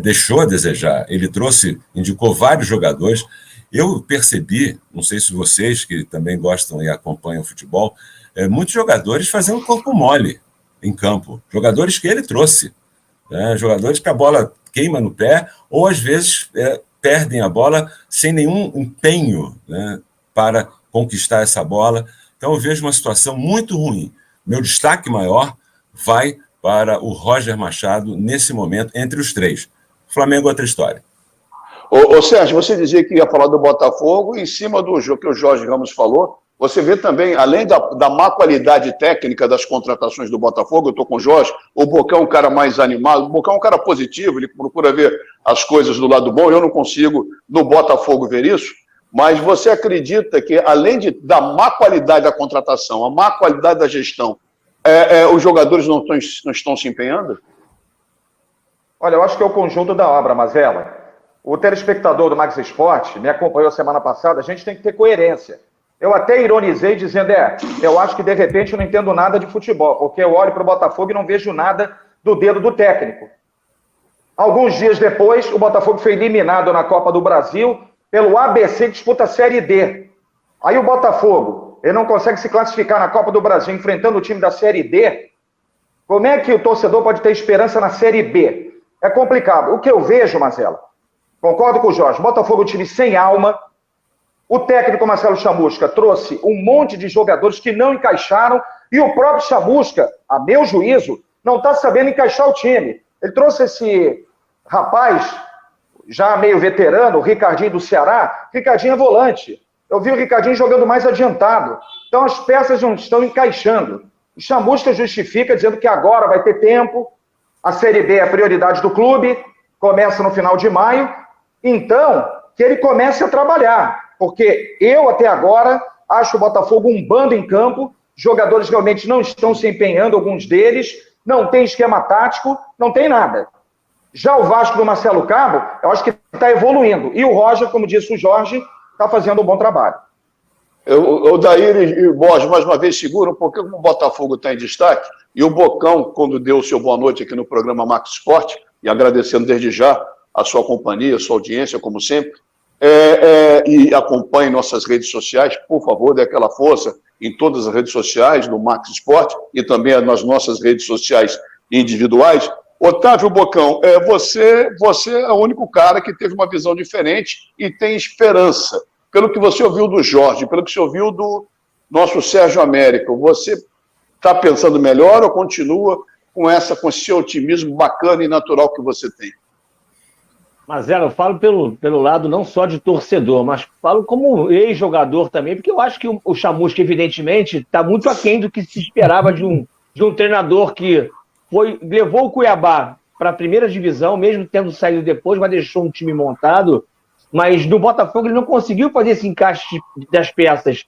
deixou a desejar, ele indicou vários jogadores. Eu percebi, não sei se vocês que também gostam e acompanham o futebol, muitos jogadores fazendo corpo mole em campo, jogadores que ele trouxe, né? Jogadores que a bola queima no pé, ou às vezes perdem a bola sem nenhum empenho, né, para conquistar essa bola. Então eu vejo uma situação muito ruim. Meu destaque maior vai para o Roger Machado nesse momento, entre os 3. Flamengo é outra história. Ô Sérgio, você dizia que ia falar do Botafogo, em cima do jogo que o Jorge Ramos falou, você vê também, além da má qualidade técnica das contratações do Botafogo, eu estou com o Jorge, o Bocão é um cara mais animado, o Bocão é um cara positivo, ele procura ver as coisas do lado bom, eu não consigo no Botafogo ver isso, mas você acredita que, além da má qualidade da contratação, a má qualidade da gestão, os jogadores não estão se empenhando? Olha, eu acho que é o conjunto da obra, Mazella. O telespectador do Max Esporte me acompanhou semana passada, a gente tem que ter coerência. Eu até ironizei dizendo, eu acho que de repente eu não entendo nada de futebol, porque eu olho para o Botafogo e não vejo nada do dedo do técnico. Alguns dias depois, o Botafogo foi eliminado na Copa do Brasil pelo ABC que disputa a Série D. Aí o Botafogo, ele não consegue se classificar na Copa do Brasil enfrentando o time da Série D. Como é que o torcedor pode ter esperança na Série B? É complicado. O que eu vejo, Marcelo, concordo com o Jorge, Botafogo é um time sem alma. O técnico Marcelo Chamusca trouxe um monte de jogadores que não encaixaram e o próprio Chamusca, a meu juízo, não está sabendo encaixar o time. Ele trouxe esse rapaz, já meio veterano, o Ricardinho do Ceará. Ricardinho é volante. Eu vi o Ricardinho jogando mais adiantado. Então as peças não estão encaixando. O Chamusca justifica dizendo que agora vai ter tempo, a Série B é a prioridade do clube, começa no final de maio, então que ele comece a trabalhar. Porque eu, até agora, acho o Botafogo um bando em campo, jogadores realmente não estão se empenhando, alguns deles, não tem esquema tático, não tem nada. Já o Vasco do Marcelo Cabo, eu acho que está evoluindo. E o Roger, como disse o Jorge, está fazendo um bom trabalho. O Daír e o Borges, mais uma vez, seguram, porque como o Botafogo está em destaque, e o Bocão, quando deu o seu boa noite aqui no programa Max Esporte, e agradecendo desde já a sua companhia, a sua audiência, como sempre, e acompanhe nossas redes sociais, por favor, dê aquela força em todas as redes sociais do Max Esporte e também nas nossas redes sociais individuais. Otávio Bocão, você é o único cara que teve uma visão diferente e tem esperança. Pelo que você ouviu do Jorge, pelo que você ouviu do nosso Sérgio Américo, você está pensando melhor ou continua com esse otimismo bacana e natural que você tem? Mas eu falo pelo lado não só de torcedor, mas falo como ex-jogador também, porque eu acho que o Chamusca, evidentemente, está muito aquém do que se esperava de um treinador que levou o Cuiabá para a primeira divisão, mesmo tendo saído depois, mas deixou um time montado. Mas no Botafogo ele não conseguiu fazer esse encaixe das peças.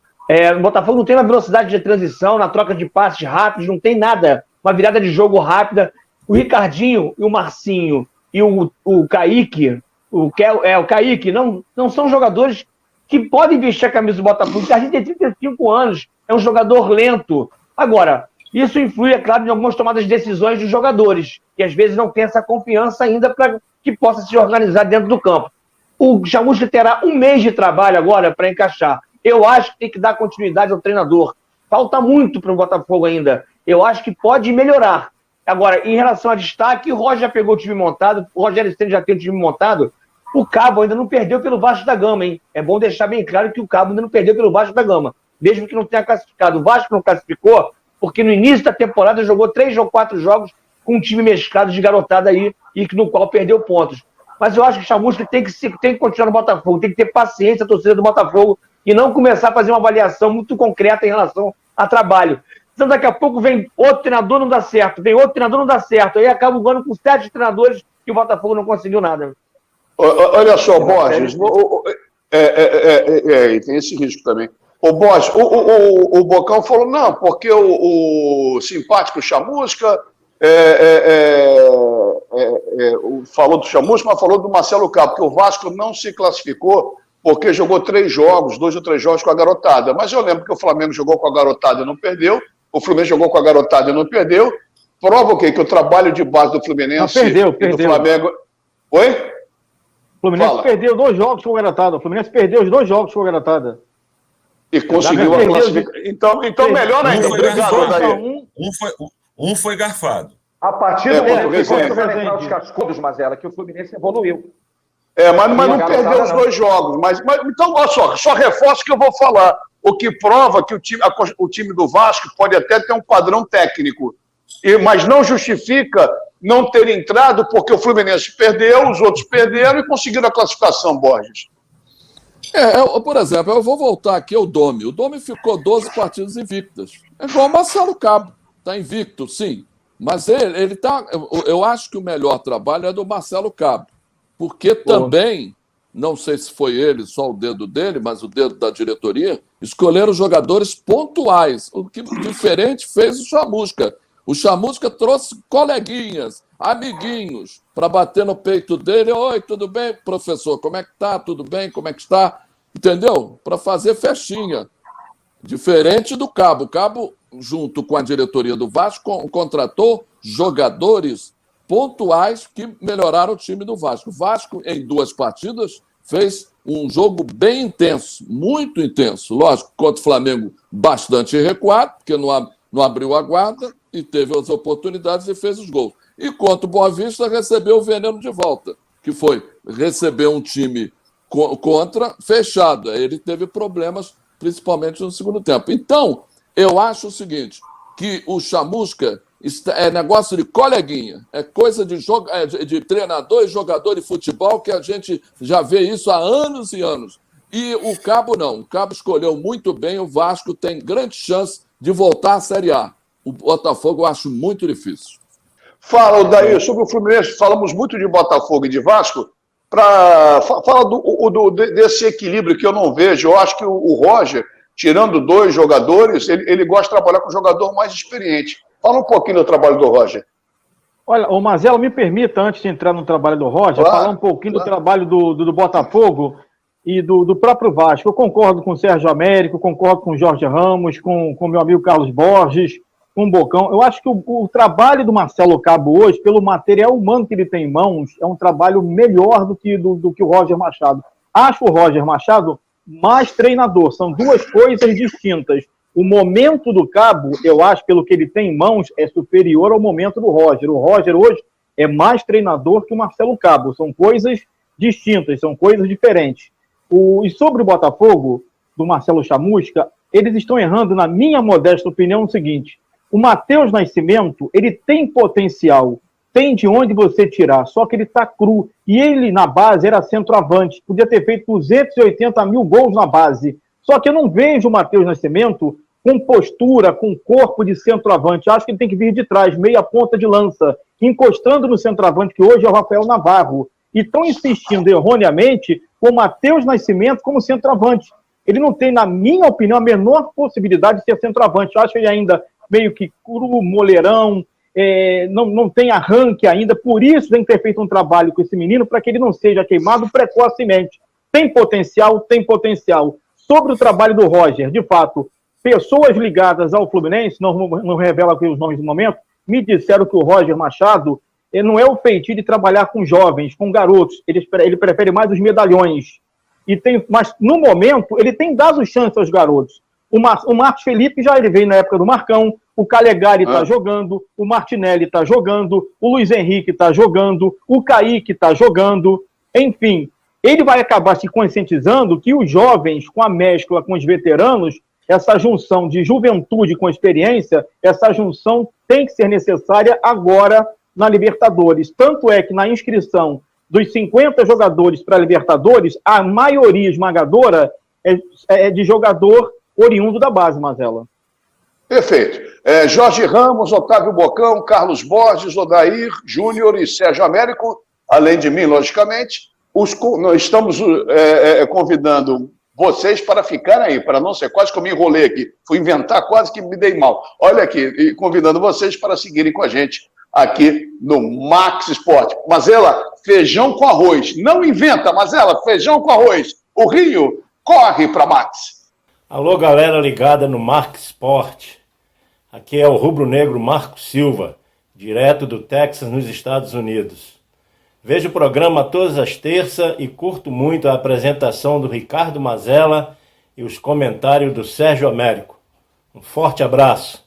O Botafogo não tem uma velocidade de transição, na troca de passes rápidos, não tem nada, uma virada de jogo rápida. O Ricardinho e o Marcinho e o Kaique, o Kaique, não são jogadores que podem vestir a camisa do Botafogo. O Ricardinho tem 35 anos, é um jogador lento. Agora, isso influi, é claro, em algumas tomadas de decisões dos jogadores, que às vezes não têm essa confiança ainda para que possa se organizar dentro do campo. O Chamusca terá um mês de trabalho agora para encaixar. Eu acho que tem que dar continuidade ao treinador. Falta muito para o Botafogo ainda. Eu acho que pode melhorar. Agora, em relação a destaque, o Roger já pegou o time montado, o Rogério Ceni já tem o time montado, o Cabo ainda não perdeu pelo Vasco da Gama, hein? É bom deixar bem claro que o Cabo ainda não perdeu pelo Vasco da Gama, mesmo que não tenha classificado. O Vasco não classificou porque no início da temporada jogou 3 ou 4 jogos com um time mesclado de garotada aí, e no qual perdeu pontos. Mas eu acho que o Chamusca tem que continuar no Botafogo, tem que ter paciência a torcida do Botafogo e não começar a fazer uma avaliação muito concreta em relação a trabalho. Então daqui a pouco vem outro treinador, não dá certo, vem outro treinador, não dá certo, aí acaba o ano com 7 treinadores e o Botafogo não conseguiu nada. Olha só, Borges, tem esse risco também. O Borges, o Bocão falou, não, porque o simpático Chamusca falou do Chamusca, mas falou do Marcelo Cabo, que o Vasco não se classificou porque jogou 2 ou 3 jogos com a garotada. Mas eu lembro que o Flamengo jogou com a garotada e não perdeu, o Fluminense jogou com a garotada e não perdeu. Prova o quê? Que o trabalho de base do Fluminense e do Flamengo... Oi? O Fluminense perdeu 2 jogos com a garotada. O Fluminense perdeu os 2 jogos com a garotada. E conseguiu a classificação. Então melhor ainda. Obrigado, Daí. Um foi garfado. A partir do momento que começou a entrar os cascudos, Mazela, que o Fluminense evoluiu. Mas não perdeu os 2 jogos. Então, olha só reforço que eu vou falar. O que prova que o time do Vasco pode até ter um padrão técnico, mas não justifica não ter entrado porque o Fluminense perdeu, os outros perderam e conseguiram a classificação, Borges. Por exemplo, eu vou voltar aqui ao Domi. O Domi ficou 12 partidas invictas. É igual o Marcelo Cabo. Está invicto, sim. Mas ele tá. Eu acho que o melhor trabalho é do Marcelo Cabo. Porque também, não sei se foi ele, só o dedo dele, mas o dedo da diretoria, escolheram jogadores pontuais. O que diferente fez o Chamusca. O Chamusca trouxe coleguinhas, amiguinhos, para bater no peito dele. Oi, tudo bem, professor? Como é que tá? Tudo bem? Como é que está? Entendeu? Para fazer festinha. Diferente do Cabo. O Cabo, junto com a diretoria do Vasco, contratou jogadores pontuais que melhoraram o time do Vasco. O Vasco, em 2 partidas, fez um jogo bem intenso, muito intenso. Lógico, contra o Flamengo, bastante recuado, porque não abriu a guarda e teve as oportunidades e fez os gols. E contra o Boa Vista, recebeu o veneno de volta, que foi receber um time contra fechado. Ele teve problemas, principalmente no segundo tempo. Então, eu acho o seguinte, que o Chamusca é negócio de coleguinha, é coisa de treinador e jogador de futebol que a gente já vê isso há anos e anos. E o Cabo não. O Cabo escolheu muito bem, o Vasco tem grande chance de voltar à Série A. O Botafogo eu acho muito difícil. Fala, Daí, sobre o Fluminense, falamos muito de Botafogo e de Vasco, fala desse equilíbrio que eu não vejo. Eu acho que o Roger, tirando 2 jogadores, ele gosta de trabalhar com um jogador mais experiente. Fala um pouquinho do trabalho do Roger. Olha, o Mazela, me permita, antes de entrar no trabalho do Roger, falar um pouquinho do trabalho do Botafogo e do próprio Vasco. Eu concordo com o Sérgio Américo, concordo com o Jorge Ramos, com o meu amigo Carlos Borges, com o Bocão. Eu acho que o trabalho do Marcelo Cabo hoje, pelo material humano que ele tem em mãos, é um trabalho melhor do que o Roger Machado. Acho o Roger Machado mais treinador. São duas coisas distintas. O momento do Cabo, eu acho, pelo que ele tem em mãos, é superior ao momento do Roger. O Roger hoje é mais treinador que o Marcelo Cabo. São coisas distintas, são coisas diferentes. E sobre o Botafogo, do Marcelo Chamusca, eles estão errando, na minha modesta opinião, o seguinte: o Matheus Nascimento, ele tem potencial, tem de onde você tirar, só que ele está cru. E ele, na base, era centroavante, podia ter feito 280 mil gols na base. Só que eu não vejo o Matheus Nascimento com postura, com corpo de centroavante. Acho que ele tem que vir de trás, meia ponta de lança, encostando no centroavante, que hoje é o Rafael Navarro. E estão insistindo erroneamente com o Matheus Nascimento como centroavante. Ele não tem, na minha opinião, a menor possibilidade de ser centroavante. Eu acho ele ainda meio que cru, moleirão, não tem arranque ainda. Por isso tem que ter feito um trabalho com esse menino para que ele não seja queimado precocemente. Tem potencial, tem potencial. Sobre o trabalho do Roger, de fato, pessoas ligadas ao Fluminense, não revela aqui os nomes no momento, me disseram que o Roger Machado não é o feitio de trabalhar com jovens, com garotos. Ele prefere mais os medalhões. Mas, no momento, ele tem dado chance aos garotos. O Marcos Felipe ele veio na época do Marcão, o Calegari está jogando, o Martinelli está jogando, o Luiz Henrique está jogando, o Kaique está jogando. Enfim, ele vai acabar se conscientizando que os jovens, com a mescla com os veteranos, essa junção de juventude com experiência, essa junção tem que ser necessária agora na Libertadores. Tanto é que na inscrição dos 50 jogadores para a Libertadores, a maioria esmagadora é de jogador oriundo da base, Mazella. Perfeito. Jorge Ramos, Otávio Bocão, Carlos Borges, Odair Júnior e Sérgio Américo, além de mim, logicamente, nós estamos convidando vocês para ficarem aí, para não ser, quase que eu me enrolei aqui, fui inventar, quase que me dei mal. Olha aqui, e convidando vocês para seguirem com a gente aqui no Max Sport. Mazella, feijão com arroz. Não inventa, Mazella, feijão com arroz. O Rio corre para Max. Alô, galera ligada no Max Sport. Aqui é o rubro-negro Marco Silva, direto do Texas, nos Estados Unidos. Vejo o programa todas as terças e curto muito a apresentação do Ricardo Mazella e os comentários do Sérgio Américo. Um forte abraço.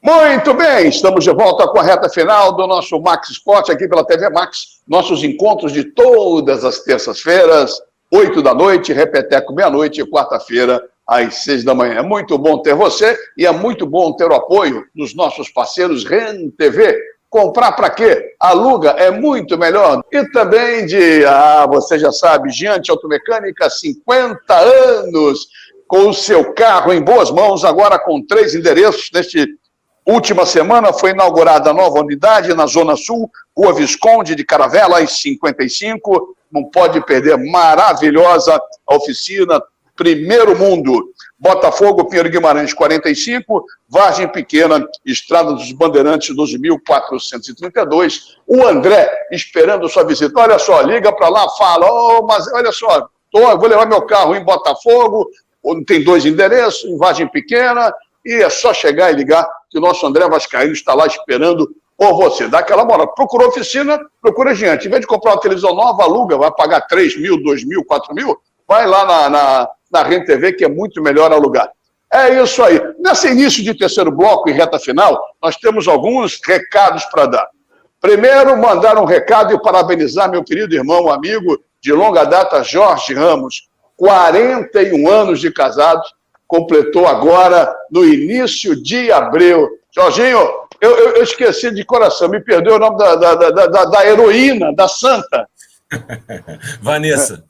Muito bem, estamos de volta com a reta final do nosso Max Sport aqui pela TV Max. Nossos encontros de todas as terças-feiras, 8 da noite, repeteco meia-noite e quarta-feira às 6 da manhã. É muito bom ter você e é muito bom ter o apoio dos nossos parceiros REN TV. Comprar para quê? Aluga é muito melhor. E também você já sabe, Giante Automecânica, 50 anos com o seu carro em boas mãos, agora com 3 endereços. Última semana foi inaugurada a nova unidade na Zona Sul, Rua Visconde de Caravelas, 55. Não pode perder, maravilhosa oficina, primeiro mundo. Botafogo, Pinheiro Guimarães, 45. Vargem Pequena, Estrada dos Bandeirantes, 12.432. O André esperando sua visita. Olha só, liga para lá, fala, mas olha só, vou levar meu carro em Botafogo, tem 2 endereços, em Vargem Pequena, e é só chegar e ligar que o nosso André Vascaíno está lá esperando por você. Dá aquela moral. Procura oficina, procura Giante. Em vez de comprar uma televisão nova, aluga, vai pagar 3 mil, 2 mil, 4 mil, vai lá na REN TV, que é muito melhor alugar. É isso aí. Nesse início de terceiro bloco e reta final, nós temos alguns recados para dar. Primeiro, mandar um recado e parabenizar meu querido irmão, amigo de longa data, Jorge Ramos. 41 anos de casado, completou agora no início de abril. Jorginho, eu esqueci de coração, me perdoe o nome da heroína, da santa. Vanessa.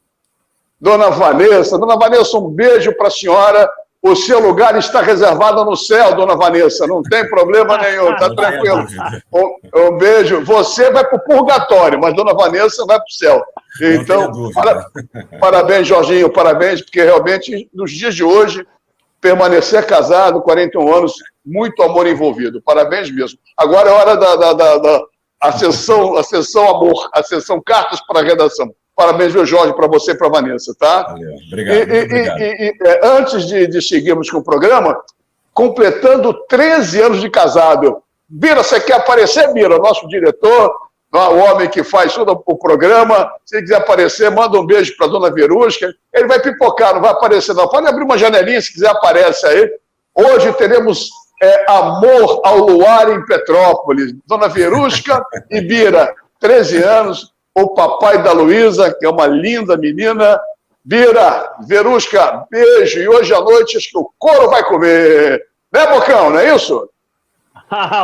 Dona Vanessa, um beijo para a senhora. o seu lugar está reservado no céu, dona Vanessa, não tem problema nenhum, tá tranquilo. Um beijo. Você vai para o purgatório, mas dona Vanessa vai para o céu. Então, parabéns, Jorginho, parabéns, porque realmente, nos dias de hoje, permanecer casado, 41 anos, muito amor envolvido. Parabéns mesmo. Agora é hora da sessão amor, a sessão cartas para a redação. Parabéns, meu Jorge, para você e para a Vanessa, tá? Valeu, obrigado. Antes de seguirmos com o programa, completando 13 anos de casado. Bira, você quer aparecer, Bira? Nosso diretor, o homem que faz todo o programa. Se quiser aparecer, manda um beijo para a dona Verusca. Ele vai pipocar, não vai aparecer não. Pode abrir uma janelinha, se quiser, aparece aí. Hoje teremos Amor ao Luar em Petrópolis. Dona Verusca e Bira, 13 anos. O papai da Luísa, que é uma linda menina. Bira, Verusca, beijo. E hoje à noite acho que o couro vai comer. Né, Bocão, não é isso?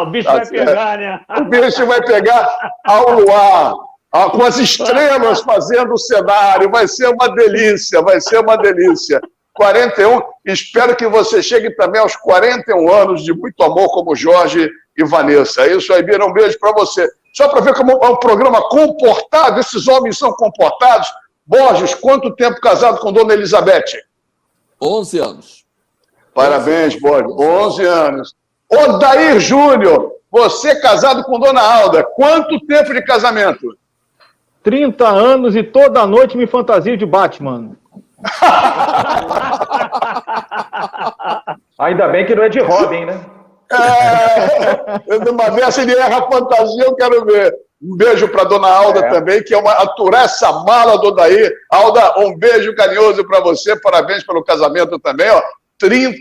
O bicho vai pegar, né? O bicho vai pegar ao luar, com as estrelas fazendo o cenário. Vai ser uma delícia, vai ser uma delícia. 41, espero que você chegue também aos 41 anos de muito amor como Jorge e Vanessa. É isso aí, Bira, um beijo para você. Só para ver como é um programa comportado, esses homens são comportados. Borges, quanto tempo casado com Dona Elizabeth? 11 anos. Parabéns, Borges, 11 anos. Odair Júnior, você casado com Dona Alda, quanto tempo de casamento? 30 anos e toda noite me fantasio de Batman. Ainda bem que não é de Robin, né? Uma vez ele erra a fantasia, eu quero ver. Um beijo para Dona Alda também, que é uma aturar essa mala do Odair. Alda, um beijo carinhoso para você, parabéns pelo casamento também, ó.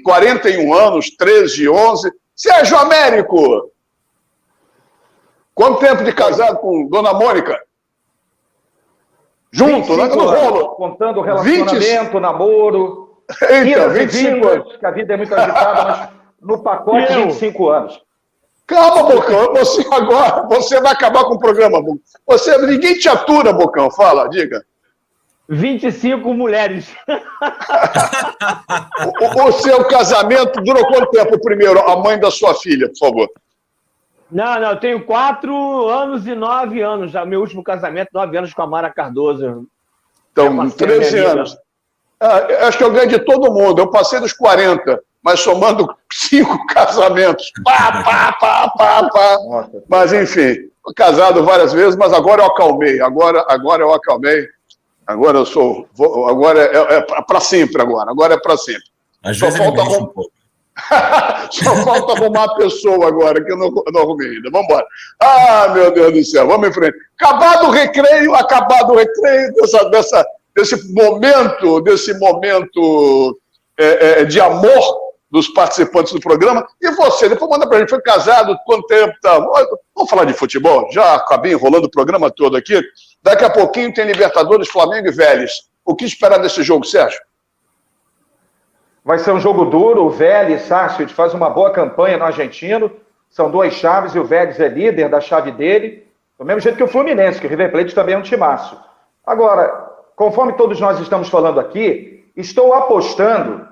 41 anos, 13 e 11. Sérgio Américo, quanto tempo de casado com Dona Mônica? Junto, né? No rolo. Contando relacionamento, namoro. Eita, 25 anos. Que a vida é muito agitada, mas no pacote 25 anos. Calma, Bocão, você vai acabar com o programa, Bocão. Ninguém te atura, Bocão, fala, diga. 25 mulheres. O seu casamento durou quanto tempo primeiro? A mãe da sua filha, por favor. Não, eu tenho 4 anos e 9 anos já. Meu último casamento, 9 anos com a Mara Cardoso. Então, 13 anos. Acho que eu ganho de todo mundo. Eu passei dos 40, mas somando 5 casamentos. Mas, enfim, casado várias vezes, mas agora eu acalmei. Agora eu acalmei. Agora eu sou. Agora é para sempre agora. Agora é para sempre. Às vezes ele mexe um pouco. Só falta arrumar a pessoa agora, que eu não arrumei ainda. Vamos embora. Meu Deus do céu, vamos em frente. Acabado o recreio desse momento de amor dos participantes do programa. E você, depois manda pra gente, foi casado, quanto tempo? Tá? Vamos falar de futebol? Já acabei enrolando o programa todo aqui. Daqui a pouquinho tem Libertadores, Flamengo e Vélez. O que esperar desse jogo, Sérgio? Vai ser um jogo duro. O Vélez, Sarsfield, faz uma boa campanha no argentino. São 2 chaves e o Vélez é líder da chave dele. Do mesmo jeito que o Fluminense, que o River Plate também é um timaço. Agora, conforme todos nós estamos falando aqui, estou apostando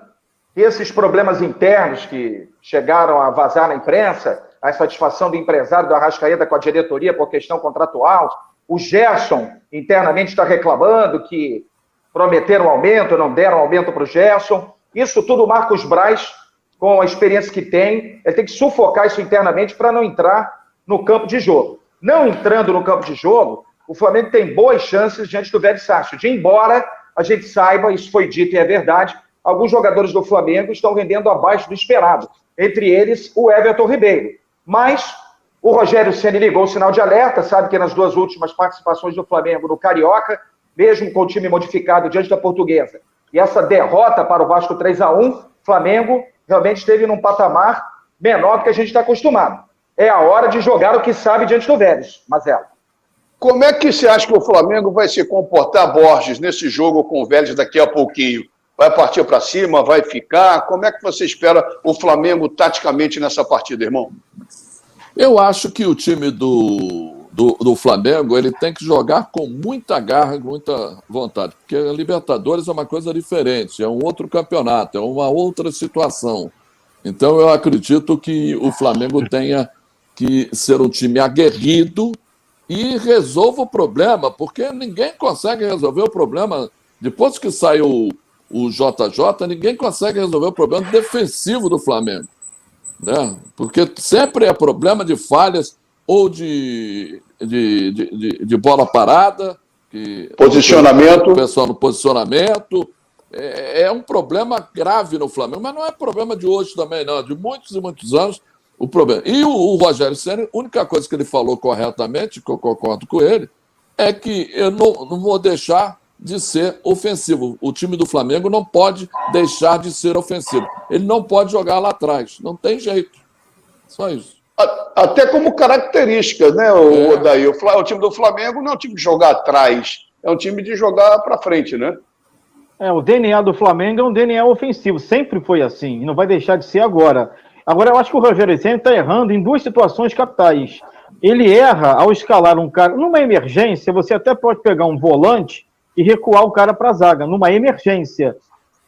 que esses problemas internos que chegaram a vazar na imprensa, a insatisfação do empresário do Arrascaeta com a diretoria por questão contratual, o Gerson internamente está reclamando que prometeram aumento, não deram aumento para o Gerson. Isso tudo o Marcos Braz, com a experiência que tem, ele tem que sufocar isso internamente para não entrar no campo de jogo. Não entrando no campo de jogo, o Flamengo tem boas chances diante do Vélez Sarsfield. Embora a gente saiba, isso foi dito e é verdade, alguns jogadores do Flamengo estão rendendo abaixo do esperado. Entre eles, o Everton Ribeiro. Mas o Rogério Ceni ligou o sinal de alerta, sabe que nas 2 últimas participações do Flamengo no Carioca, mesmo com o time modificado diante da Portuguesa, e essa derrota para o Vasco 3-1, Flamengo realmente esteve num patamar menor do que a gente está acostumado. É a hora de jogar o que sabe diante do Vélez, Mazela. Como é que você acha que o Flamengo vai se comportar, Borges, nesse jogo com o Vélez daqui a pouquinho? Vai partir para cima? Vai ficar? Como é que você espera o Flamengo taticamente nessa partida, irmão? Eu acho que o time do do Flamengo, ele tem que jogar com muita garra, com muita vontade, porque a Libertadores é uma coisa diferente, é um outro campeonato, é uma outra situação. Então eu acredito que o Flamengo tenha que ser um time aguerrido e resolva o problema, porque ninguém consegue resolver o problema. Depois que saiu o JJ, ninguém consegue resolver o problema defensivo do Flamengo, né? Porque sempre é problema de falhas ou de bola parada, posicionamento. O pessoal no posicionamento. É um problema grave no Flamengo, mas não é problema de hoje também, não. De muitos e muitos anos, o problema. E o Rogério Ceni, a única coisa que ele falou corretamente, que eu concordo com ele, é que eu não vou deixar de ser ofensivo. O time do Flamengo não pode deixar de ser ofensivo. Ele não pode jogar lá atrás. Não tem jeito. Só isso. Até como característica, né, Odaí? O time do Flamengo não é um time de jogar atrás, é um time de jogar para frente, né? O DNA do Flamengo é um DNA ofensivo, sempre foi assim, e não vai deixar de ser agora. Agora, eu acho que o Rogério Ceni está errando em duas situações capitais. Ele erra ao escalar um cara. Numa emergência, você até pode pegar um volante e recuar o cara para a zaga, numa emergência.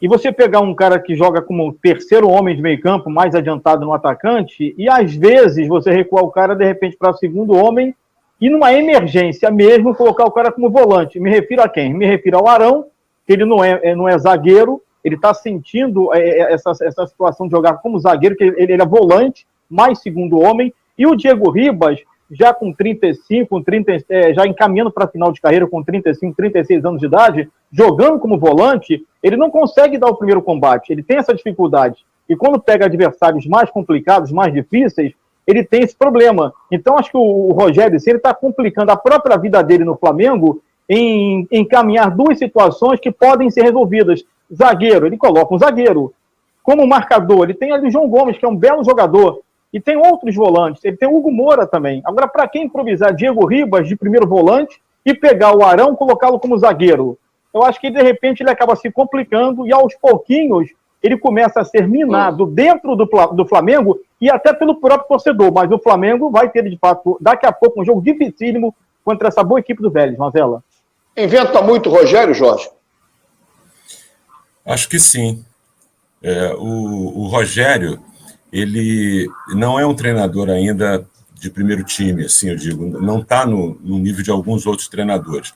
E você pegar um cara que joga como terceiro homem de meio campo, mais adiantado no atacante, e às vezes você recuar o cara, de repente, para o segundo homem, e numa emergência mesmo, colocar o cara como volante. Me refiro a quem? Me refiro ao Arão, que ele não é zagueiro, ele está sentindo essa situação de jogar como zagueiro, que ele é volante, mais segundo homem, e o Diego Ribas, já com 35, já encaminhando para a final de carreira com 35, 36 anos de idade, jogando como volante, ele não consegue dar o primeiro combate, ele tem essa dificuldade. E quando pega adversários mais complicados, mais difíceis, ele tem esse problema. Então, acho que o Rogério, se ele está complicando a própria vida dele no Flamengo, em encaminhar duas situações que podem ser resolvidas. Zagueiro, ele coloca um zagueiro. Como marcador, ele tem ali o João Gomes, que é um belo jogador, e tem outros volantes, ele tem o Hugo Moura também. Agora, para quem improvisar Diego Ribas de primeiro volante e pegar o Arão, colocá-lo como zagueiro? Eu acho que, de repente, ele acaba se complicando e, aos pouquinhos, ele começa a ser minado dentro do Flamengo e até pelo próprio torcedor. Mas o Flamengo vai ter, de fato, daqui a pouco, um jogo dificílimo contra essa boa equipe do Vélez, Mazella. Inventa muito Rogério, Jorge? Acho que sim. O Rogério, ele não é um treinador ainda de primeiro time, assim eu digo, não está no nível de alguns outros treinadores.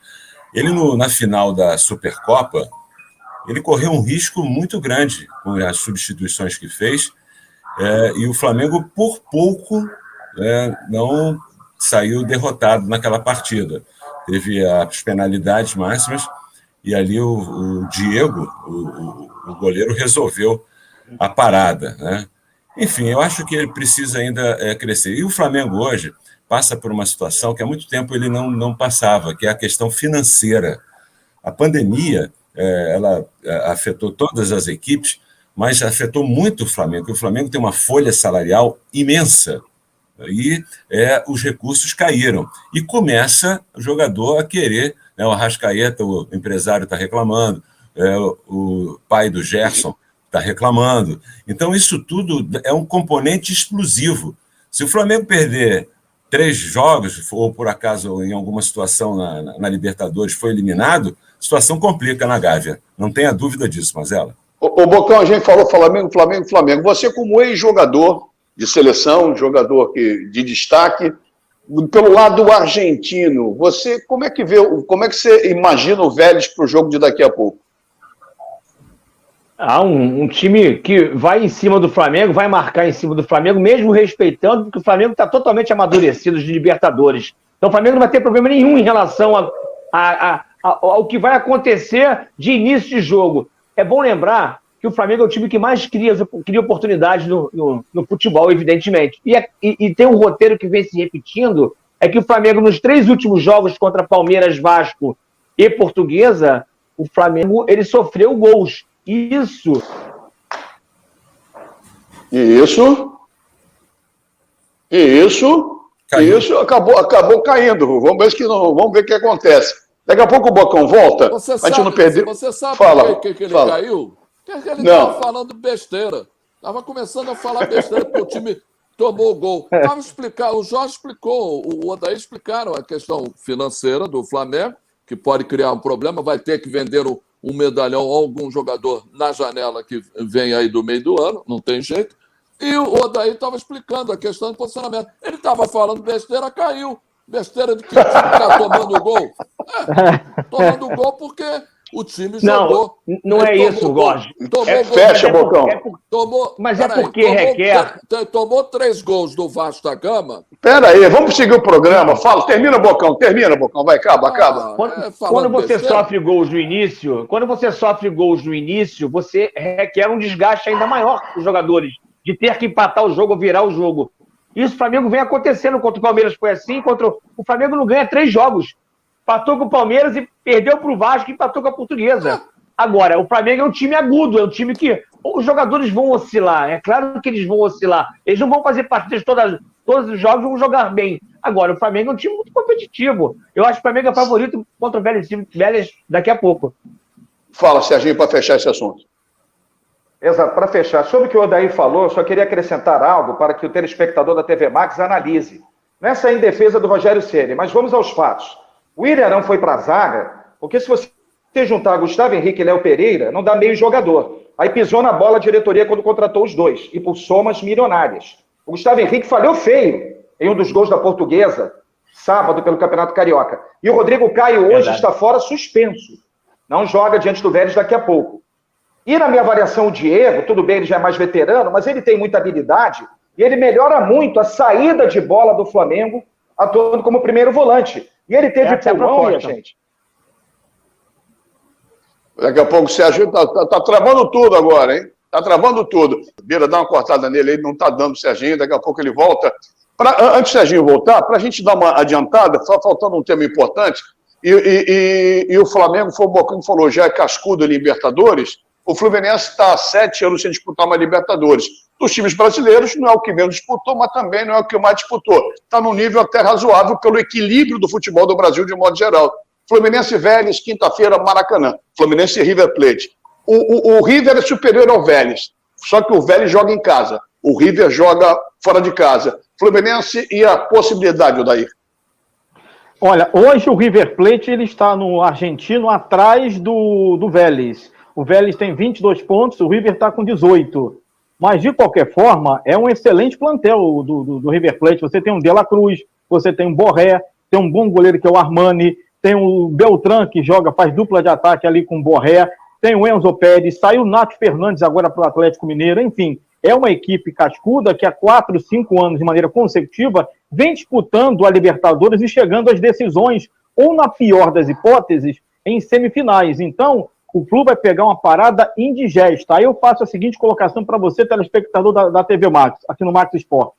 Ele, na final da Supercopa, ele correu um risco muito grande com as substituições que fez, e o Flamengo, por pouco, não saiu derrotado naquela partida. Teve as penalidades máximas, e ali o Diego, o goleiro, resolveu a parada, né? Enfim, eu acho que ele precisa ainda crescer. E o Flamengo hoje passa por uma situação que há muito tempo ele não passava, que é a questão financeira. A pandemia, ela afetou todas as equipes, mas afetou muito o Flamengo, porque o Flamengo tem uma folha salarial imensa, e os recursos caíram. E começa o jogador a querer, né, o Arrascaeta, o empresário está reclamando, o pai do Gerson está reclamando. Então, isso tudo é um componente explosivo. Se o Flamengo perder 3 jogos, ou por acaso em alguma situação na Libertadores foi eliminado, a situação complica na Gávea. Não tenha dúvida disso, Mazella. O Bocão, a gente falou Flamengo. Você, como ex-jogador de seleção, jogador de destaque, pelo lado argentino, você como é que você imagina o Vélez para o jogo de daqui a pouco? Um time que vai em cima do Flamengo, vai marcar em cima do Flamengo, mesmo respeitando, porque o Flamengo está totalmente amadurecido de Libertadores. Então o Flamengo não vai ter problema nenhum em relação ao que vai acontecer de início de jogo. É bom lembrar que o Flamengo é o time que mais cria oportunidades no futebol, evidentemente. E tem um roteiro que vem se repetindo, é que o Flamengo, nos 3 últimos jogos contra Palmeiras, Vasco e Portuguesa, o Flamengo ele sofreu gols. Isso acabou caindo. Vamos ver o que acontece. Daqui a pouco o Bocão volta. A gente não perdeu. Você sabe por que ele caiu? Porque ele estava falando besteira. Estava começando a falar besteira, porque tomou o gol. O Jorge explicou, o Odair explicaram a questão financeira do Flamengo, que pode criar um problema, vai ter que vender um medalhão ou algum jogador na janela que vem aí do meio do ano, não tem jeito. E o Odair estava explicando a questão de posicionamento. Ele estava falando besteira, caiu. Besteira de que está tomando gol. Tomando gol porque o time jogou. Não é isso, Jorge. Fecha, Bocão. Mas é porque requer... Tomou 3 gols do Vasco da Gama. Pera aí, vamos seguir o programa. Fala, termina, Bocão. Vai, acaba. Quando você sofre gols no início, você requer um desgaste ainda maior para os jogadores, de ter que empatar o jogo ou virar o jogo. Isso o Flamengo vem acontecendo contra o Palmeiras, foi assim, o Flamengo não ganha 3 jogos. Empatou com o Palmeiras e perdeu para o Vasco e empatou com a Portuguesa. Agora, o Flamengo é um time agudo, é um time que os jogadores vão oscilar, é claro que eles vão oscilar. Eles não vão fazer partidas todos os jogos, vão jogar bem. Agora, o Flamengo é um time muito competitivo. Eu acho que o Flamengo é favorito contra o Vélez daqui a pouco. Fala, Serginho, para fechar esse assunto. Exato, para fechar, sobre o que o Odair falou, eu só queria acrescentar algo para que o telespectador da TV Max analise. Nessa em defesa do Rogério Ceni, mas vamos aos fatos. O Willian não foi para a zaga, porque se você juntar Gustavo Henrique e Léo Pereira, não dá meio jogador. Aí pisou na bola a diretoria quando contratou os dois, e por somas milionárias. O Gustavo Henrique falhou feio em um dos gols da Portuguesa, sábado, pelo Campeonato Carioca. E o Rodrigo Caio hoje está fora suspenso. Não joga diante do Vélez daqui a pouco. E na minha avaliação, o Diego, tudo bem, ele já é mais veterano, mas ele tem muita habilidade e ele melhora muito a saída de bola do Flamengo, atuando como primeiro volante. E ele teve pulmão, minha gente. Daqui a pouco o Sérgio tá travando tudo agora, hein? Tá travando tudo. Bira, dá uma cortada nele, ele não tá dando o Serginho, daqui a pouco ele volta. Antes do Serginho voltar, para a gente dar uma adiantada, só faltando um tema importante, e o Flamengo, foi o Bocão que falou, já é cascudo em Libertadores. O Fluminense está há 7 anos sem disputar uma Libertadores. Dos times brasileiros, não é o que menos disputou, mas também não é o que mais disputou. Está num nível até razoável pelo equilíbrio do futebol do Brasil de modo geral. Fluminense e Vélez, quinta-feira, Maracanã. Fluminense e River Plate. O River é superior ao Vélez, só que o Vélez joga em casa. O River joga fora de casa. Fluminense e a possibilidade, Odair. Olha, hoje o River Plate ele está no argentino atrás do Vélez. O Vélez tem 22 pontos, o River está com 18. Mas, de qualquer forma, é um excelente plantel do River Plate. Você tem um De La Cruz, você tem um Borré, tem um bom goleiro que é o Armani, tem o Beltrán, que faz dupla de ataque ali com o Borré, tem o Enzo Pérez, saiu o Nath Fernandes agora para o Atlético Mineiro. Enfim, é uma equipe cascuda que há 4, 5 anos, de maneira consecutiva, vem disputando a Libertadores e chegando às decisões, ou na pior das hipóteses, em semifinais. Então, o clube vai pegar uma parada indigesta. Aí eu faço a seguinte colocação para você, telespectador da TV Max, aqui no Max Sport.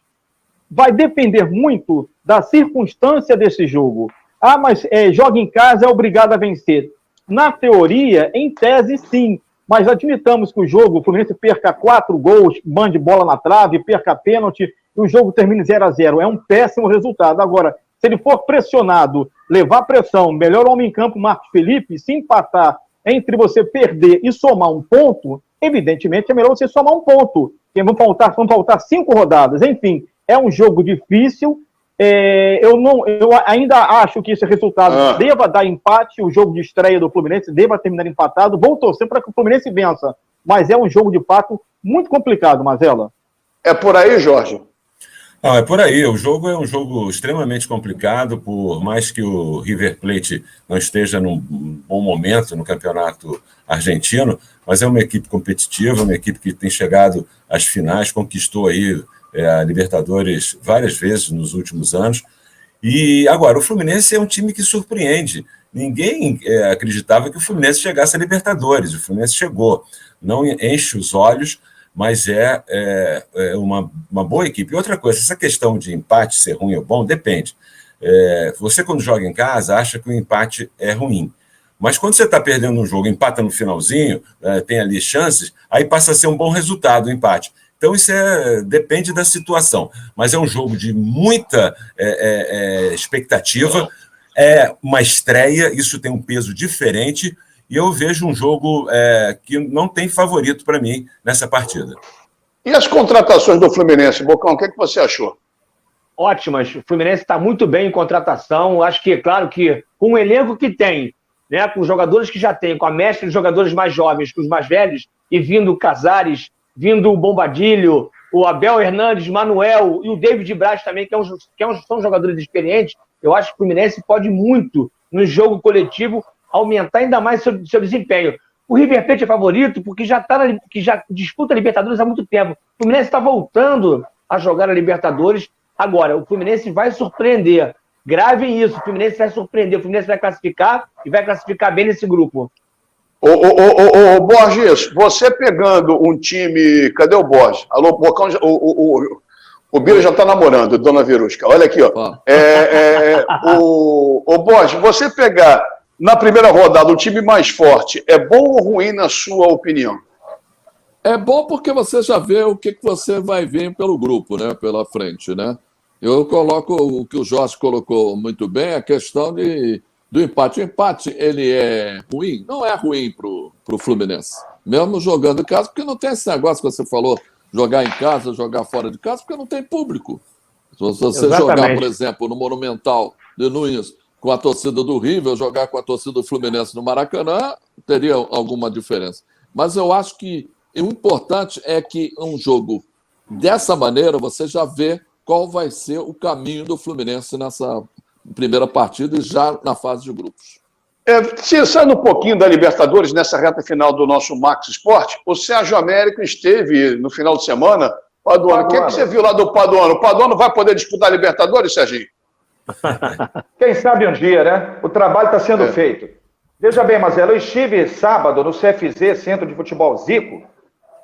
Vai depender muito da circunstância desse jogo. Ah, mas joga em casa, é obrigado a vencer. Na teoria, em tese, sim. Mas admitamos que o jogo, o Fluminense perca 4 gols, mande bola na trave, perca pênalti, e o jogo termine 0-0. É um péssimo resultado. Agora, se ele for pressionado, levar pressão, melhor homem em campo, Marcos Felipe, se empatar entre você perder e somar um ponto, evidentemente é melhor você somar um ponto. Vão faltar 5 rodadas. Enfim, é um jogo difícil. Eu ainda acho que esse resultado deva dar empate, o jogo de estreia do Fluminense deva terminar empatado. Vou torcer para que o Fluminense vença. Mas é um jogo, de fato, muito complicado, Mazella. É por aí, Jorge? Não, é por aí. O jogo é um jogo extremamente complicado, por mais que o River Plate não esteja num bom momento no campeonato argentino, mas é uma equipe competitiva, uma equipe que tem chegado às finais, conquistou aí a Libertadores várias vezes nos últimos anos. E agora, o Fluminense é um time que surpreende. Ninguém acreditava que o Fluminense chegasse à Libertadores. O Fluminense chegou, não enche os olhos, mas é uma boa equipe. E outra coisa, essa questão de empate ser ruim ou bom, depende. Você, quando joga em casa, acha que o empate é ruim. Mas quando você está perdendo um jogo, empata no finalzinho, tem ali chances, aí passa a ser um bom resultado o empate. Então, isso depende da situação. Mas é um jogo de muita expectativa, é uma estreia, isso tem um peso diferente, e eu vejo um jogo que não tem favorito para mim nessa partida. E as contratações do Fluminense, Bocão, o que você achou? Ótimas. O Fluminense está muito bem em contratação. Acho que, claro que com o elenco que tem, né, com os jogadores que já tem, com a mescla de jogadores mais jovens com os mais velhos, e vindo o Casares, vindo o Bombadilho, o Abel Hernandes, Manuel e o David Braz também, são jogadores experientes, eu acho que o Fluminense pode muito, no jogo coletivo, aumentar ainda mais seu desempenho. O River Plate é favorito porque já disputa a Libertadores há muito tempo. O Fluminense está voltando a jogar a Libertadores. Agora, o Fluminense vai surpreender. Gravem isso, o Fluminense vai surpreender. O Fluminense vai classificar e vai classificar bem nesse grupo. Ô, Borges, você pegando um time... Cadê o Borges? Alô, Bocão, o Bira já está namorando, dona Verusca. Olha aqui, ó. O Borges, você pegar na primeira rodada o time mais forte, é bom ou ruim na sua opinião? É bom porque você já vê o que você vai ver pelo grupo, né? Pela frente, né? Eu coloco o que o Jorge colocou muito bem, a questão do empate. O empate, ele é ruim? Não é ruim para o Fluminense. Mesmo jogando em casa, porque não tem esse negócio que você falou, jogar em casa, jogar fora de casa, porque não tem público. Se você jogar, por exemplo, no Monumental de Nunes com a torcida do River, jogar com a torcida do Fluminense no Maracanã, teria alguma diferença. Mas eu acho que o importante é que um jogo dessa maneira, você já vê qual vai ser o caminho do Fluminense nessa primeira partida e já na fase de grupos. Saindo um pouquinho da Libertadores, nessa reta final do nosso Max Esporte, o Sérgio Américo esteve no final de semana, Paduano. O que você viu lá do Paduano? O Paduano vai poder disputar a Libertadores, Serginho? Quem sabe um dia, né? O trabalho está sendo feito. Veja bem, Mazela, eu estive sábado no CFZ, Centro de Futebol Zico,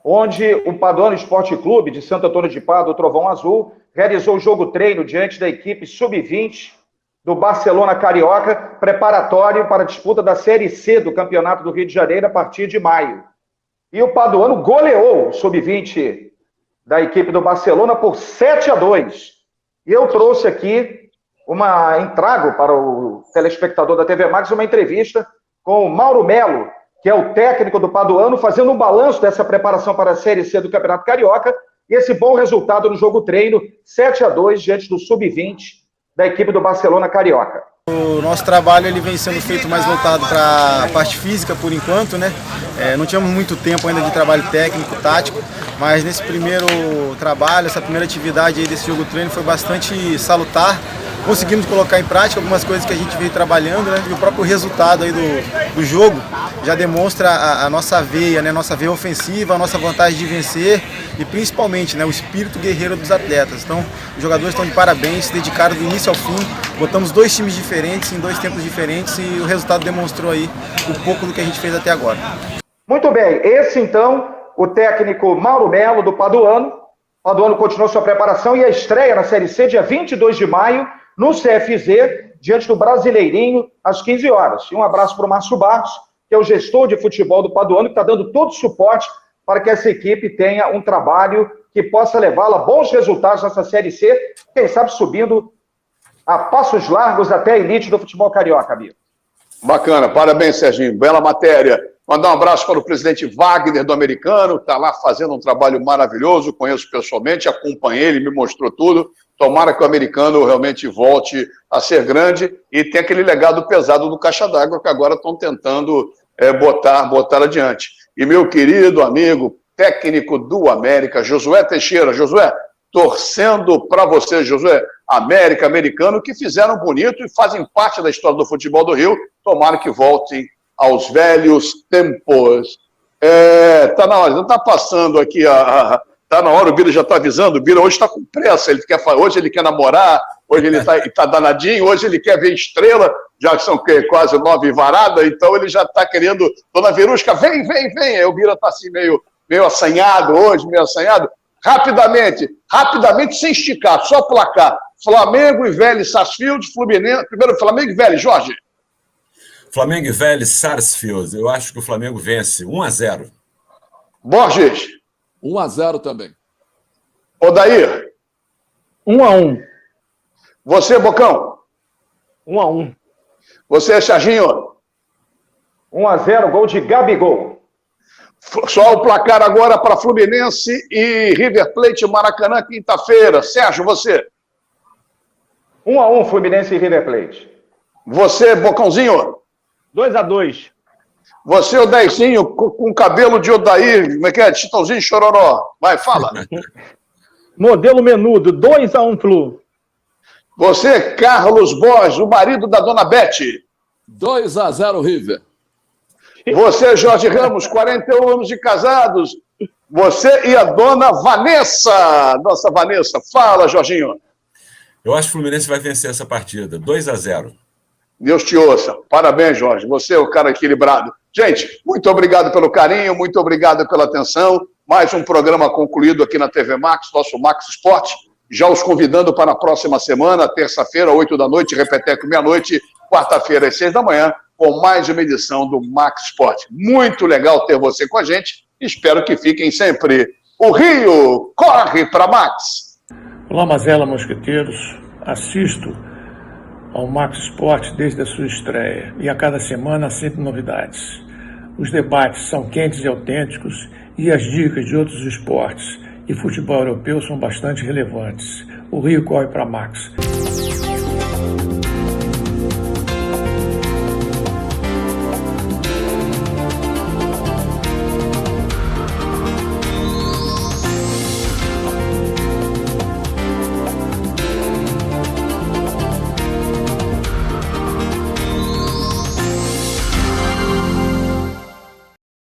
onde o Paduano Esporte Clube de Santo Antônio de Pádua, o Trovão Azul, realizou o jogo treino diante da equipe Sub-20 do Barcelona Carioca, preparatório para a disputa da Série C do Campeonato do Rio de Janeiro a partir de maio. E o Paduano goleou o Sub-20 da equipe do Barcelona por 7-2. E eu trouxe aqui trago para o telespectador da TV Max uma entrevista com o Mauro Melo, que é o técnico do Paduano, fazendo um balanço dessa preparação para a Série C do Campeonato Carioca e esse bom resultado no jogo treino, 7-2 diante do Sub-20 da equipe do Barcelona Carioca. O nosso trabalho ele vem sendo feito mais voltado para a parte física por enquanto, né? Não tínhamos muito tempo ainda de trabalho técnico, tático, mas nesse primeiro trabalho, essa primeira atividade aí desse jogo treino foi bastante salutar. Conseguimos colocar em prática algumas coisas que a gente veio trabalhando, né? E o próprio resultado aí do jogo já demonstra a nossa veia, né? Nossa veia ofensiva, a nossa vontade de vencer e principalmente, né, o espírito guerreiro dos atletas. Então, os jogadores estão de parabéns, se dedicaram do início ao fim. Botamos 2 times diferentes, em 2 tempos diferentes e o resultado demonstrou aí um pouco do que a gente fez até agora. Muito bem, esse então, o técnico Mauro Melo do Paduano. O Paduano continuou sua preparação e a estreia na Série C dia 22 de maio, no CFZ, diante do Brasileirinho, às 15 horas. E um abraço para o Márcio Barros, que é o gestor de futebol do Paduano, que está dando todo o suporte para que essa equipe tenha um trabalho que possa levá-la a bons resultados nessa Série C, quem sabe subindo a passos largos até a elite do futebol carioca, amigo. Bacana, parabéns, Serginho, bela matéria. Mandar um abraço para o presidente Wagner do Americano, que está lá fazendo um trabalho maravilhoso, conheço pessoalmente, acompanhei, ele me mostrou tudo. Tomara que o Americano realmente volte a ser grande e tem aquele legado pesado do Caixa d'Água que agora estão tentando botar adiante. E meu querido amigo, técnico do América, Josué Teixeira. Josué, torcendo para você, Josué, América, Americano, que fizeram bonito e fazem parte da história do futebol do Rio. Tomara que voltem aos velhos tempos. Tá na hora, não está passando aqui Tá na hora, o Bira já está avisando, o Bira hoje está com pressa, hoje ele quer namorar, hoje ele está danadinho, hoje ele quer ver estrela, já que são quase 9 varadas, então ele já está querendo, dona Verusca, vem, aí o Bira está assim meio assanhado hoje, rapidamente, sem esticar, só placar, Flamengo e Vélez Sarsfield, Fluminense, primeiro Flamengo e Vélez, Jorge. Flamengo e Vélez Sarsfield, eu acho que o Flamengo vence, 1-0. Borges. 1-0 também. Odair. 1-1. Você, Bocão? 1-1. Você, Serginho? 1-0, gol de Gabigol. Só o placar agora para Fluminense e River Plate Maracanã, quinta-feira. Sérgio, você? 1-1, Fluminense e River Plate. Você, Bocãozinho? 2-2. Você, o Dezinho, com cabelo de Odair, como é que é? Chitãozinho Chororó. Vai, fala. Modelo Menudo, 2-1 Flu. Você, Carlos Borges, o marido da dona Beth. 2-0 River. Você, Jorge Ramos, 41 anos de casados. Você e a dona Vanessa. Nossa Vanessa. Fala, Jorginho. Eu acho que o Fluminense vai vencer essa partida. 2-0. Deus te ouça. Parabéns, Jorge. Você é o cara equilibrado. Gente, muito obrigado pelo carinho, muito obrigado pela atenção. Mais um programa concluído aqui na TV Max, nosso Max Esporte. Já os convidando para a próxima semana, terça-feira, 8 da noite, repeteco meia-noite, quarta-feira, às 6 da manhã, com mais uma edição do Max Esporte. Muito legal ter você com a gente. Espero que fiquem sempre. O Rio corre para Max. Olá, Mazela, mosqueteiros. Assisto ao Max Esporte desde a sua estreia e a cada semana há sempre novidades. Os debates são quentes e autênticos e as dicas de outros esportes e futebol europeu são bastante relevantes. O Rio corre para Max.